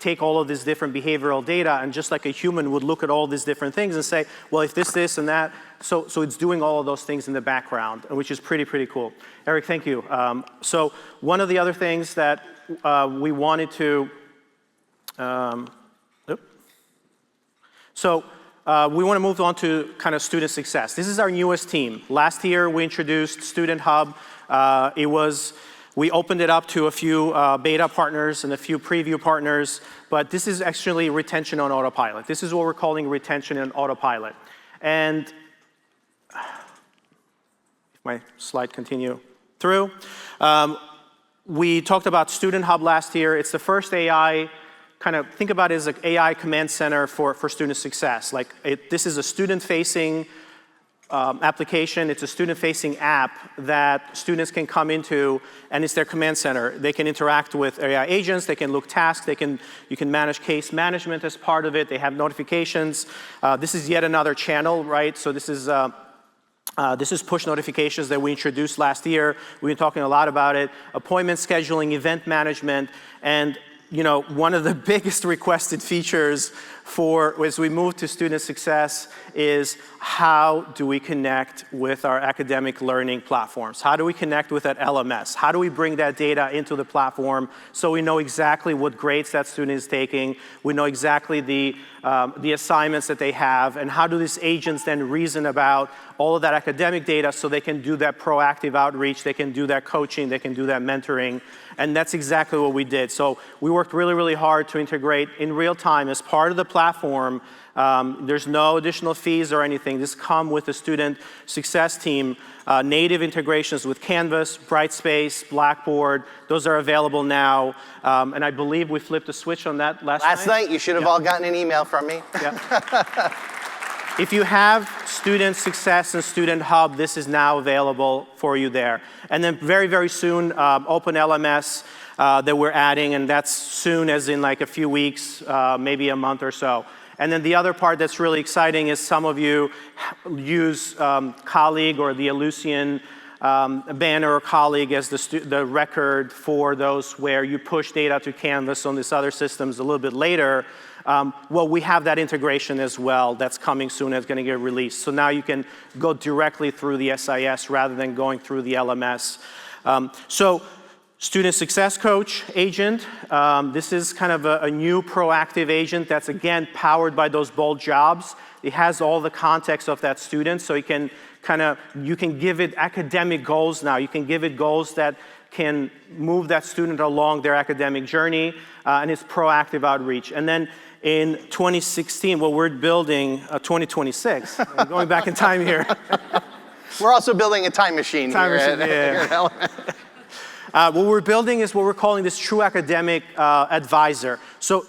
take all of this different behavioral data, and just like a human would look at all these different things and say, well, if this, and that, so it's doing all of those things in the background, which is pretty we want to move on to kind of student success. This is our newest team. Last year, we introduced Student Hub. We opened it up to a few beta partners and a few preview partners, but this is actually retention on autopilot. This is what we're calling retention on autopilot. And if my slide continue through, we talked about Student Hub last year. It's the first AI, kind of think about it as an AI command center for student success. This is a student-facing application. It's a student-facing app that students can come into, and it's their command center. They can interact with AI agents. They can look tasks. You can manage case management as part of it. They have notifications. This is yet another channel, right? So this is This is push notifications that we introduced last year. We've been talking a lot about it. Appointment scheduling, event management, and one of the biggest requested features as we move to student success is how do we connect with our academic learning platforms? How do we connect with that LMS? How do we bring that data into the platform so we know exactly what grades that student is taking, we know exactly the assignments that they have, and how do these agents then reason about all of that academic data so they can do that proactive outreach, they can do that coaching, they can do that mentoring, and that's exactly what we did. So we worked really, really hard to integrate in real time as part of the platform. There's no additional fees or anything. This comes with the student success team. Native integrations with Canvas, Brightspace, Blackboard. Those are available now. And I believe we flipped a switch on that last night. You should have all gotten an email from me. Yeah. If you have Student Success and Student Hub, this is now available for you there. And then very, very soon, Open LMS that we're adding, and that's soon as in like a few weeks, maybe a month or so. And then the other part that's really exciting is some of you use Colleague or the Ellucian banner or Colleague as the record for those where you push data to Canvas on these other systems a little bit later. Well, we have that integration as well that's coming soon, it's going to get released. So now you can go directly through the SIS rather than going through the LMS. So Student Success Coach agent, this is kind of a new proactive agent that's again powered by those bold jobs. It has all the context of that student, so you can give it academic goals now. You can give it goals that can move that student along their academic journey, and it's proactive outreach. And then in 2016, what we're building, 2026, I'm going back in time here. We're also building a time machine here at Element. What we're building is what we're calling this true academic advisor. So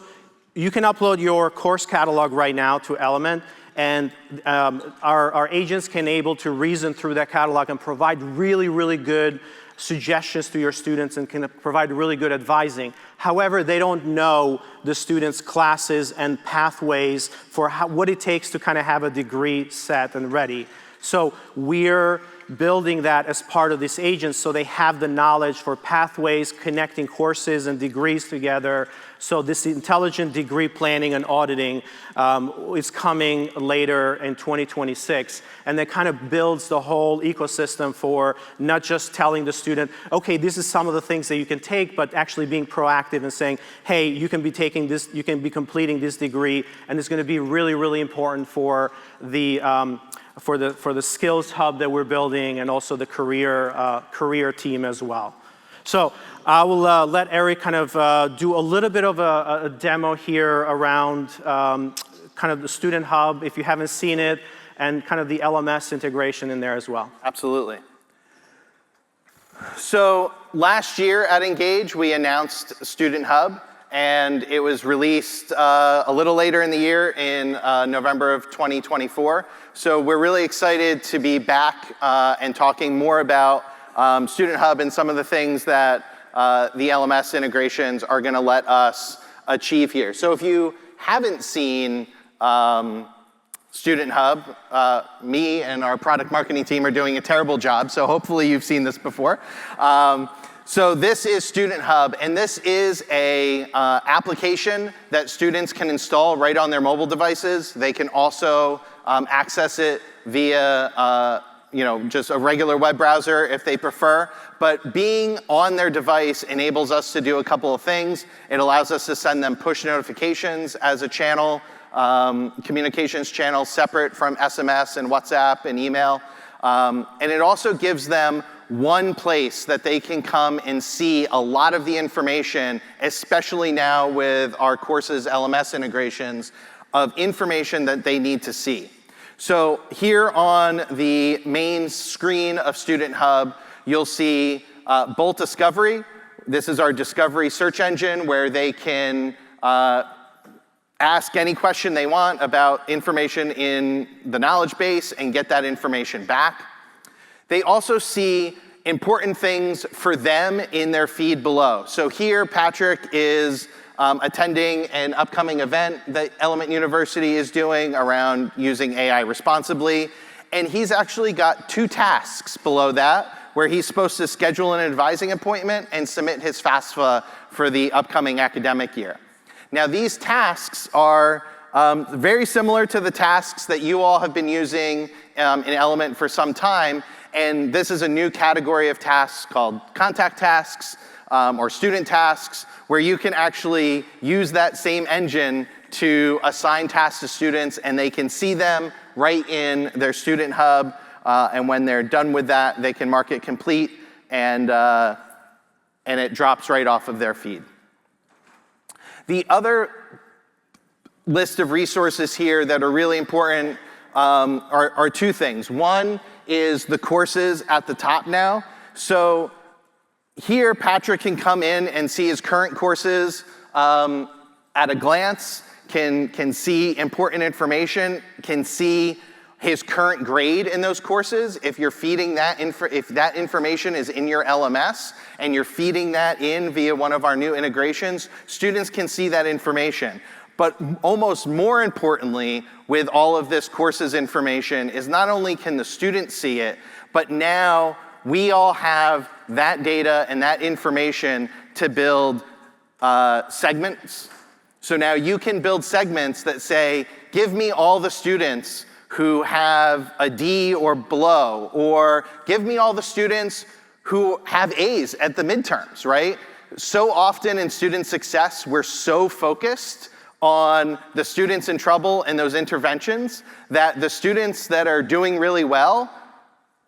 you can upload your course catalog right now to Element, and our agents can able to reason through that catalog and provide really, really good suggestions to your students and can provide really good advising. However, they don't know the students' classes and pathways for what it takes to kind of have a degree set and ready. So we're building that as part of this agent so they have the knowledge for pathways, connecting courses and degrees together. So this intelligent degree planning and auditing is coming later in 2026. And that kind of builds the whole ecosystem for not just telling the student, okay, this is some of the things that you can take, but actually being proactive and saying, hey, you can be taking this, you can be completing this degree, and it's going to be really, really important for the skills hub that we're building and also the career team as well. So I will let Eric kind of do a little bit of a demo here around kind of the student hub, if you haven't seen it, and kind of the LMS integration in there as well. Absolutely. So last year at Engage, we announced Student Hub, and it was released a little later in the year in November of 2024. So we're really excited to be back and talking more about Student Hub and some of the things that the LMS integrations are going to let us achieve here. So if you haven't seen Student Hub, me and our product marketing team are doing a terrible job, so hopefully you've seen this before. So this is Student Hub, and this is a application that students can install right on their mobile devices. They can also access it via just a regular web browser if they prefer. But being on their device enables us to do a couple of things. It allows us to send them push notifications as a channel, communications channel separate from SMS and WhatsApp and email. And it also gives them one place that they can come and see a lot of the information, especially now with our courses LMS integrations, of information that they need to see. So here on the main screen of Student Hub, you'll see Bolt Discovery. This is our discovery search engine where they can ask any question they want about information in the knowledge base and get that information back. They also see important things for them in their feed below. So here, Patrick is attending an upcoming event that Element University is doing around using AI responsibly. and he's actually got 2 tasks below that where he's supposed to schedule an advising appointment and submit his FAFSA for the upcoming academic year. Now, these tasks are very similar to the tasks that you all have been using in Element for some time, and this is a new category of tasks called contact tasks or student tasks, where you can actually use that same engine to assign tasks to students, and they can see them right in their student hub, and when they're done with that, they can mark it complete, and it drops right off of their feed. The other list of resources here that are really important are 2 things. One is the courses at the top now. So here, Patrick can come in and see his current courses at a glance, can see important information, can see his current grade in those courses. If you're feeding that, if that information is in your LMS and you're feeding that in via one of our new integrations, students can see that information. But almost more importantly, with all of this courses information, is not only can the student see it, but now we all have that data and that information to build segments. So now you can build segments that say, give me all the students who have a D or below, or give me all the students who have A's at the midterms, right? So often in student success, we're so focused on the students in trouble and those interventions that the students that are doing really well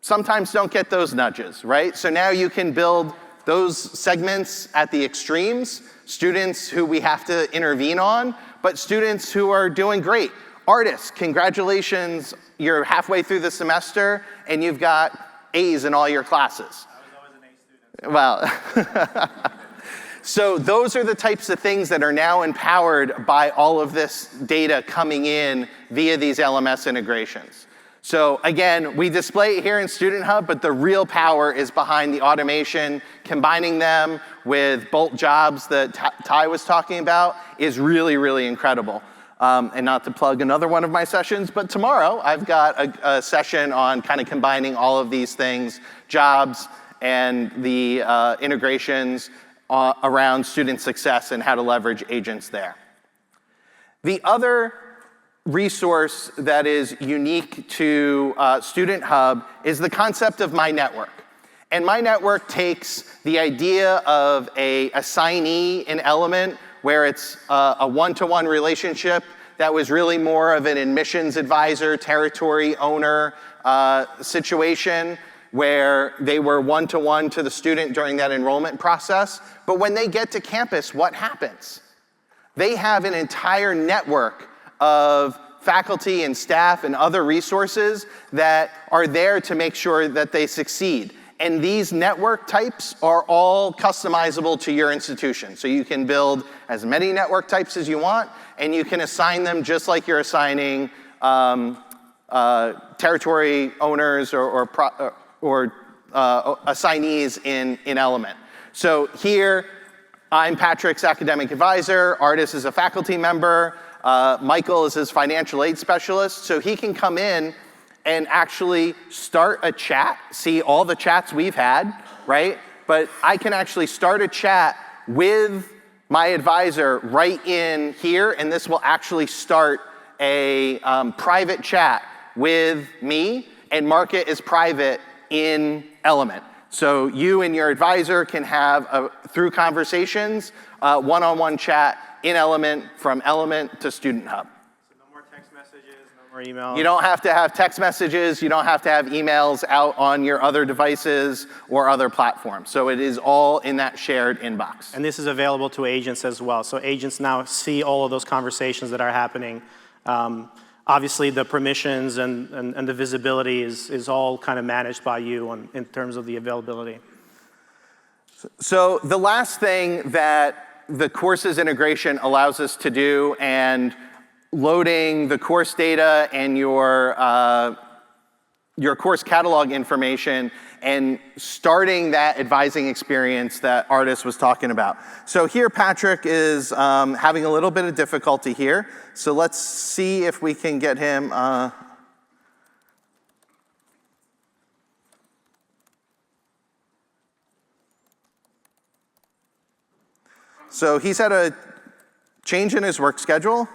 sometimes don't get those nudges, right? So now you can build those segments at the extremes, students who we have to intervene on, but students who are doing great. Ardis, congratulations, you're halfway through the semester and you've got A's in all your classes. I was always an A student. Well, so those are the types of things that are now empowered by all of this data coming in via these LMS integrations. So again, we display it here in Student Hub, but the real power is behind the automation. Combining them with Bolt jobs that Ty was talking about is really, really incredible. And not to plug another one of my sessions, but tomorrow I've got a session on kind of combining all of these things, jobs and the integrations around student success and how to leverage agents there. The other resource that is unique to Student Hub is the concept of My Network. And My Network takes the idea of a assignee in Element where it's a one-to-one relationship that was really more of an admissions advisor, territory owner situation where they were one-to-one to the student during that enrollment process. But when they get to campus, what happens? They have an entire network of faculty and staff and other resources that are there to make sure that they succeed. And these network types are all customizable to your institution. So you can build as many network types as you want, and you can assign them just like you're assigning territory owners or assignees in Element. So here, I'm Patrick's academic advisor, Ardis is a faculty member, Michael is his financial aid specialist, so he can come in and actually start a chat, see all the chats we've had, right? But I can actually start a chat with my advisor right in here, and this will actually start a private chat with me and mark it as private in Element. So you and your advisor can have, through conversations, one-on-one chat in Element from Element to Student Hub. So no more text messages, no more emails. You don't have to have text messages, you don't have to have emails out on your other devices or other platforms. So it is all in that shared inbox. And this is available to agents as well. So agents now see all of those conversations that are happening. Obviously, the permissions and the visibility is all kind of managed by you in terms of the availability. So the last thing that the courses integration allows us to do, and loading the course data and your course catalog information and starting that advising experience that Ardis was talking about. So here Patrick is having a little bit of difficulty here. So let's see if we can get him. So he's had a change in his work schedule.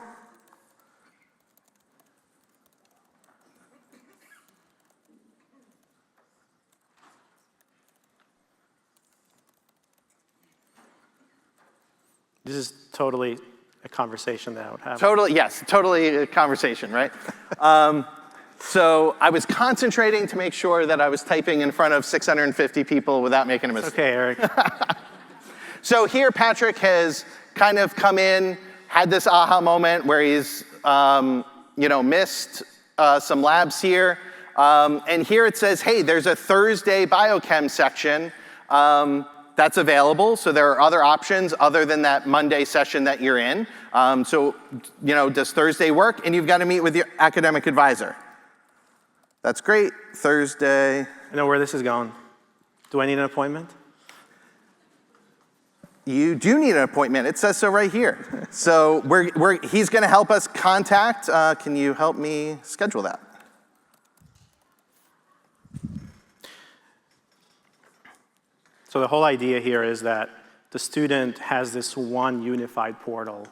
This is totally a conversation that I would have. Totally, yes, totally a conversation, right? So I was concentrating to make sure that I was typing in front of 650 people without making a mistake. Okay, Eric. So here Patrick has kind of come in, had this aha moment where he's missed some labs here. And here it says, hey, there's a Thursday biochem section that's available. So there are other options other than that Monday session that you're in. So does Thursday work? And you've got to meet with your academic advisor. That's great. Thursday. I know where this is going. Do I need an appointment? You do need an appointment. It says so right here. So he's going to help us contact. Can you help me schedule that? So the whole idea here is that the student has this one unified portal,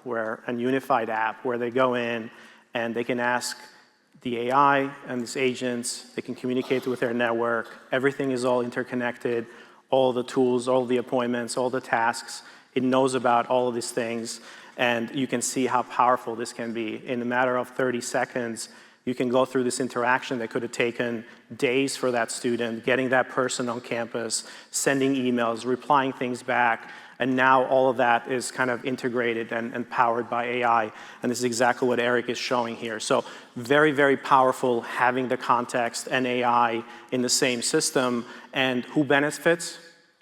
and unified app where they go in and they can ask the AI and these agents, they can communicate with their network. Everything is all interconnected, all the tools, all the appointments, all the tasks. It knows about all of these things, and you can see how powerful this can be. In a matter of 30 seconds, you can go through this interaction that could have taken days for that student, getting that person on campus, sending emails, replying things back, and now all of that is kind of integrated and powered by AI, and this is exactly what Eric is showing here. So very, very powerful having the context and AI in the same system, and who benefits?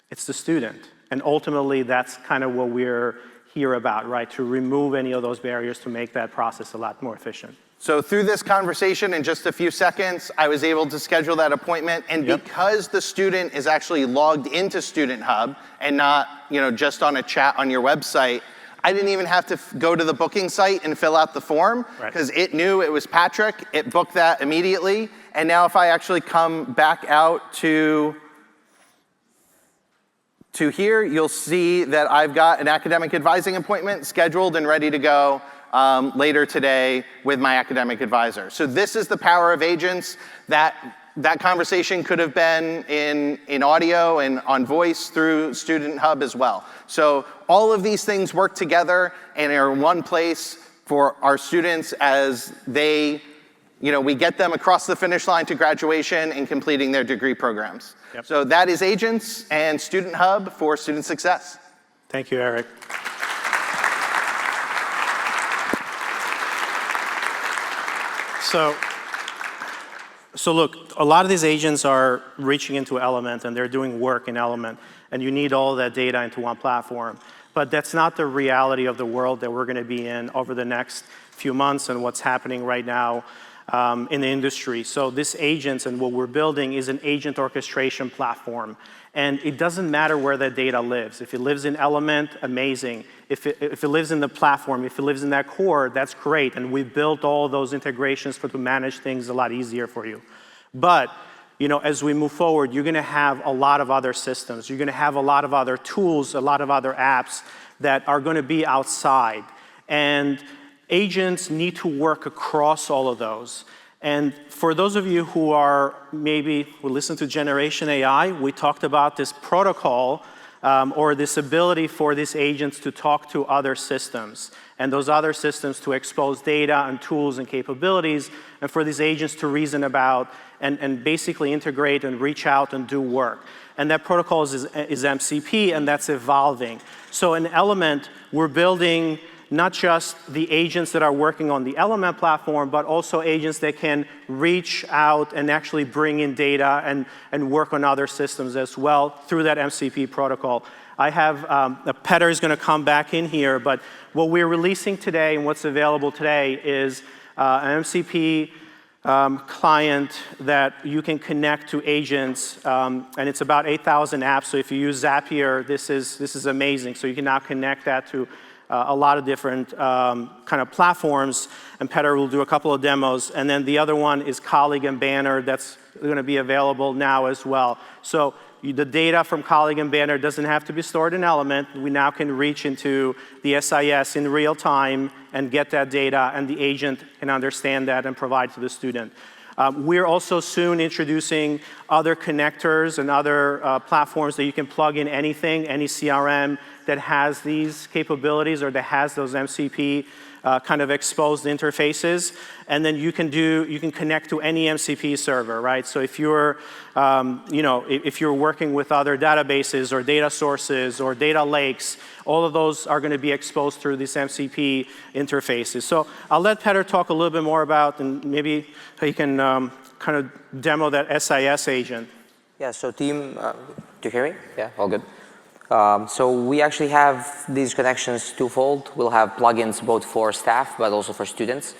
It's the student. And ultimately, that's kind of what we're here about, right? To remove any of those barriers to make that process a lot more efficient. So through this conversation, in just a few seconds, I was able to schedule that appointment. And because the student is actually logged into Student Hub and not just on a chat on your website, I didn't even have to go to the booking site and fill out the form because it knew it was Patrick. It booked that immediately. And now if I actually come back out to here, you'll see that I've got an academic advising appointment scheduled and ready to go later today with my academic advisor. So this is the power of agents. That conversation could have been in audio and on voice through Student Hub as well. So all of these things work together and are in one place for our students as they, we get them across the finish line to graduation and completing their degree programs. So that is Agents and Student Hub for student success. Thank you, Eric. So look, a lot of these agents are reaching into Element and they're doing work in Element, and you need all that data into one platform. But that's not the reality of the world that we're going to be in over the next few months and what's happening right now in the industry. So this agents and what we're building is an agent orchestration platform. And it doesn't matter where that data lives. If it lives in Element, amazing. If it lives in the platform, if it lives in that core, that's great. And we've built all those integrations to manage things a lot easier for you. But as we move forward, you're going to have a lot of other systems. You're going to have a lot of other tools, a lot of other apps that are going to be outside. And agents need to work across all of those. And for those of you who are maybe who listen to Generation AI, we talked about this protocol or this ability for these agents to talk to other systems, and those other systems to expose data and tools and capabilities, and for these agents to reason about and basically integrate and reach out and do work. And that protocol is MCP, and that's evolving. So in Element, we're building not just the agents that are working on the Element platform, but also agents that can reach out and actually bring in data and work on other systems as well through that MCP protocol. I have, Petar is going to come back in here, but what we're releasing today and what's available today is an MCP client that you can connect to agents, and it's about 8,000 apps. So if you use Zapier, this is amazing. So you can now connect that to a lot of different kind of platforms, and Petar will do a couple of demos. And then the other one is Colleague and Banner that's going to be available now as well. So the data from colleague and banner doesn't have to be stored in Element. We now can reach into the SIS in real time and get that data, and the agent can understand that and provide to the student. We're also soon introducing other connectors and other platforms that you can plug in anything, any CRM that has these capabilities or that has those MCP kind of exposed interfaces. And then you can connect to any MCP server, right? So if you're, if you're working with other databases or data sources or data lakes, all of those are going to be exposed through these MCP interfaces. So I'll let Petar talk a little bit more about, and maybe he can kind of demo that SIS agent. Yeah, so team, do you hear me? Yeah, all good. So we actually have these connections twofold. We'll have plugins both for staff, but also for students.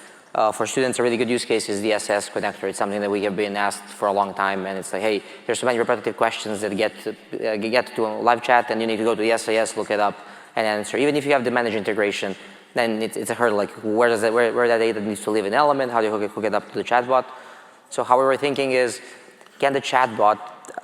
For students, a really good use case is the SS connector. It's something that we have been asked for a long time, and it's like, hey, there's so many repetitive questions that get to a live chat, and you need to go to the SIS, look it up, and answer. Even if you have the managed integration, then it's a hurdle, like where that data needs to live in Element, how do you hook it up to the chatbot? So how we were thinking is, can the chatbot,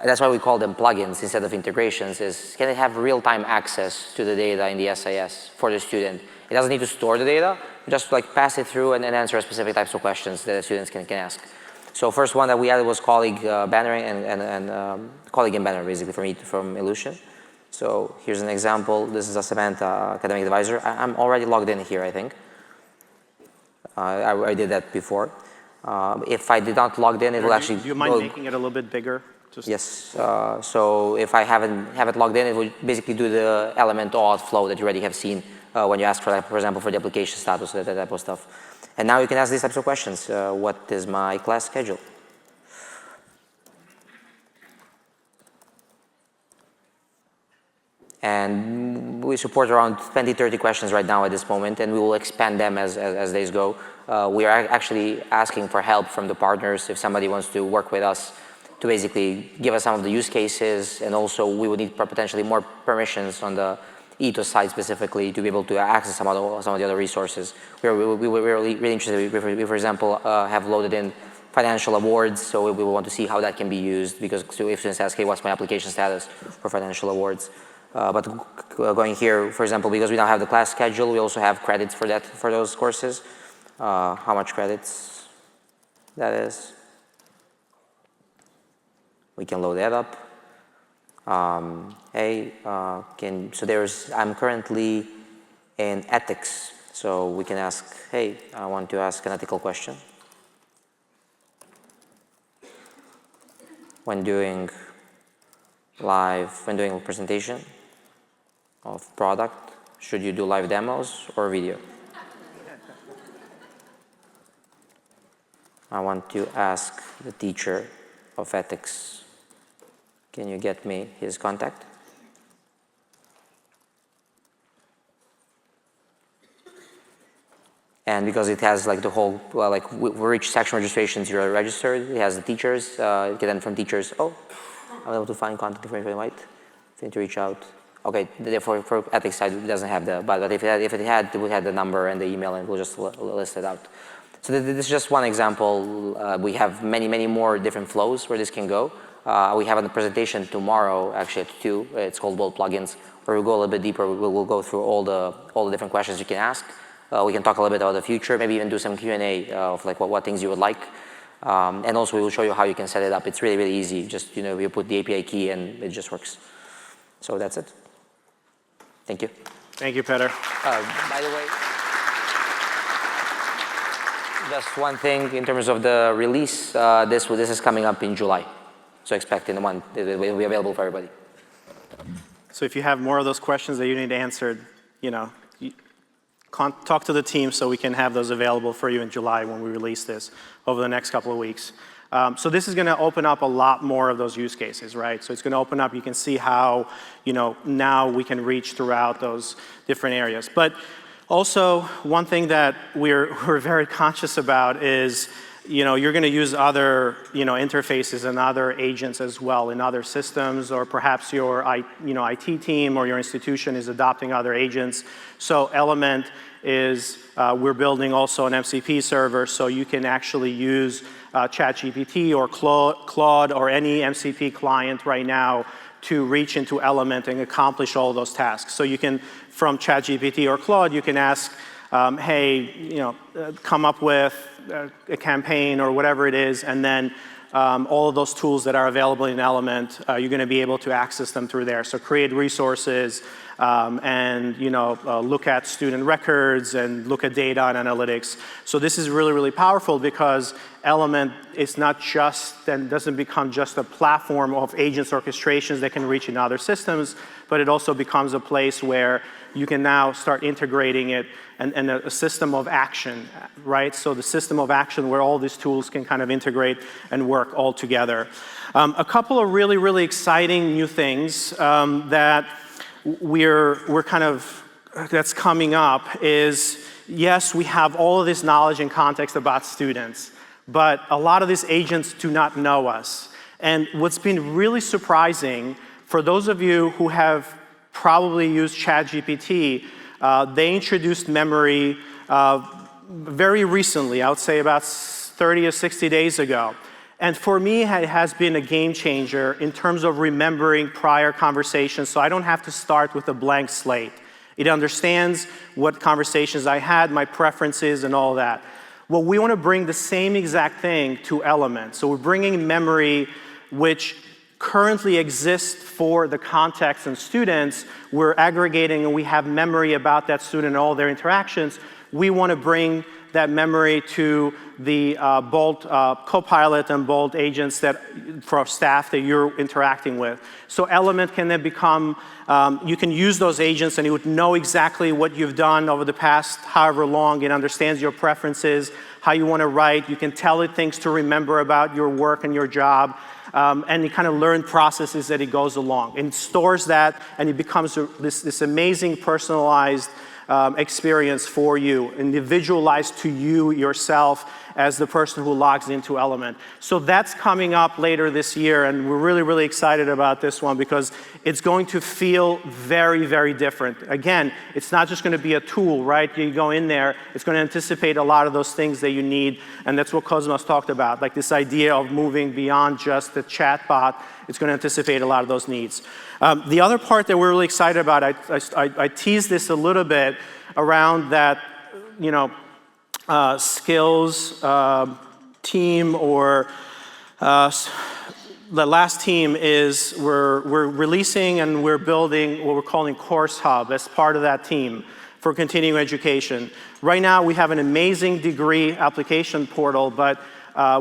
that's why we call them plugins instead of integrations, is can it have real-time access to the data in the SIS for the student? It doesn't need to store the data, just like pass it through and answer specific types of questions that the students can ask. So first one that we added was colleague bannering and colleague and banner basically from Illusion. So here's an example. This is a Samantha academic advisor. I'm already logged in here, I think. I did that before. If I did not logged in, it will actually. Do you mind making it a little bit bigger? Yes. So if I haven't logged in, it will basically do the element auth flow that you already have seen when you ask for example, for the application status, that type of stuff. And now you can ask these types of questions. What is my class schedule? And we support around 20, 30 questions right now at this moment, and we will expand them as days go. We are actually asking for help from the partners if somebody wants to work with us to basically give us some of the use cases, and also we would need potentially more permissions on the ethos side specifically to be able to access some of the other resources. We were really interested. We, for example, have loaded in financial awards, so we want to see how that can be used, because if students ask, hey, what's my application status for financial awards? But going here, for example, because we now have the class schedule, we also have credits for those courses. How much credits that is? We can load that up. I'm currently in ethics, so we can ask, hey, I want to ask an ethical question. When doing a presentation of product, should you do live demos or video? I want to ask the teacher of ethics, can you get me his contact? And because it has like the whole, for each section registrations, you're registered, it has the teachers, you get them from teachers, I'm able to find contact information, right? Need to reach out. Okay, therefore for ethics side, it doesn't have but if it had, we had the number and the email, and we'll just list it out. So this is just one example. We have many more different flows where this can go. We have a presentation tomorrow, actually at 2. It's called Bold Plugins, where we'll go a little bit deeper. We'll go through all the different questions you can ask. We can talk a little bit about the future, maybe even do some Q&A of like what things you would like. And also we will show you how you can set it up. It's really easy. Just, you put the API key and it just works. So that's it. Thank you. Thank you, Petar. By the way, just one thing in terms of the release, this is coming up in July. So expect in a month, it will be available for everybody. So if you have more of those questions that you need answered, talk to the team so we can have those available for you in July when we release this over the next couple of weeks. So this is going to open up a lot more of those use cases, right? So it's going to open up, you can see how, now we can reach throughout those different areas. But also, one thing that we're very conscious about is, you're going to use other, interfaces and other agents as well in other systems, or perhaps your, IT team or your institution is adopting other agents. So Element is, we're building also an MCP server, so you can actually use ChatGPT or Claude or any MCP client right now to reach into Element and accomplish all those tasks. So you can, from ChatGPT or Claude, you can ask, hey, come up with a campaign or whatever it is, and then all of those tools that are available in Element, you're going to be able to access them through there. So create resources and look at student records and look at data and analytics. So this is really, really powerful because Element is not just, and doesn't become just a platform of agents orchestrations that can reach in other systems, but it also becomes a place where you can now start integrating it and a system of action, right? So the system of action where all these tools can kind of integrate and work all together. A couple of really, really exciting new things that that's coming up is, yes, we have all of this knowledge and context about students, but a lot of these agents do not know us. And what's been really surprising, for those of you who have probably used ChatGPT, they introduced memory very recently, I would say about 30 or 60 days ago. And for me, it has been a game changer in terms of remembering prior conversations, so I don't have to start with a blank slate. It understands what conversations I had, my preferences, and all that. Well, we want to bring the same exact thing to Element. So we're bringing memory, which currently exists for the context and students. We're aggregating and we have memory about that student and all their interactions. We want to bring that memory to the Bolt Copilot and Bolt agents for staff that you're interacting with. So Element can then become, you can use those agents and it would know exactly what you've done over the past however long. It understands your preferences, how you want to write. You can tell it things to remember about your work and your job. And you kind of learn processes that it goes along. And it stores that, and it becomes this amazing personalized experience for you, individualized to you yourself as the person who logs into Element. So that's coming up later this year, and we're really, really excited about this one because it's going to feel very, very different. Again, it's not just going to be a tool, right? You go in there, it's going to anticipate a lot of those things that you need, and that's what Cosmos talked about, like this idea of moving beyond just the chatbot. It's going to anticipate a lot of those needs. The other part that we're really excited about, I teased this a little bit around that, skills team, or the last team is we're releasing and we're building what we're calling Course Hub as part of that team for continuing education. Right now we have an amazing degree application portal, but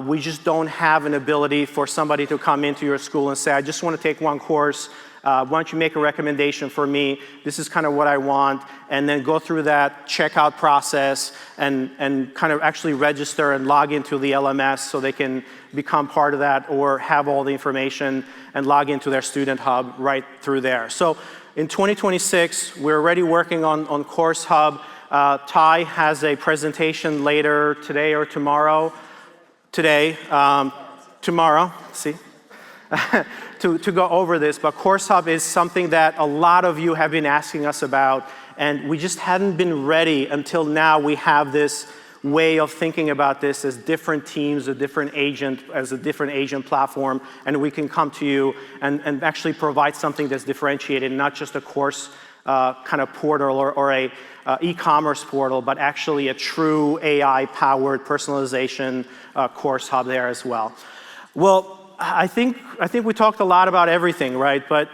we just don't have an ability for somebody to come into your school and say, I just want to take one course. Why don't you make a recommendation for me? This is kind of what I want. And then go through that checkout process and kind of actually register and log into the LMS so they can become part of that or have all the information and log into their student hub right through there. So in 2026, we're already working on Course Hub. Ty has a presentation later today or tomorrow. Tomorrow, see? to go over this, but Course Hub is something that a lot of you have been asking us about, and we just hadn't been ready until now. We have this way of thinking about this as different teams, as a different agent platform, and we can come to you and actually provide something that's differentiated, not just a course kind of portal or a e-commerce portal, but actually a true AI-powered personalization Course Hub there as well. Well, I think we talked a lot about everything, right? But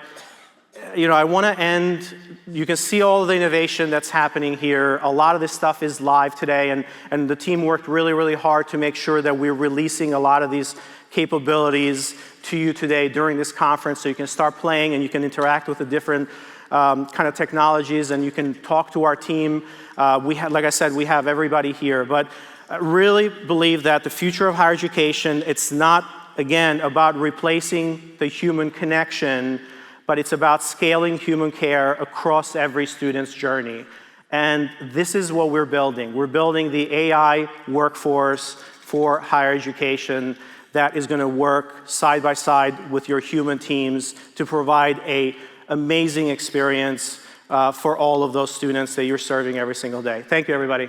I want to end. You can see all of the innovation that's happening here. A lot of this stuff is live today, and the team worked really, really hard to make sure that we're releasing a lot of these capabilities to you today during this conference, so you can start playing and you can interact with the different kind of technologies, and you can talk to our team. Like I said, we have everybody here, but I really believe that the future of higher education, it's not, again, about replacing the human connection, but it's about scaling human care across every student's journey. And this is what we're building. We're building the AI workforce for higher education that is going to work side by side with your human teams to provide an amazing experience for all of those students that you're serving every single day. Thank you, everybody.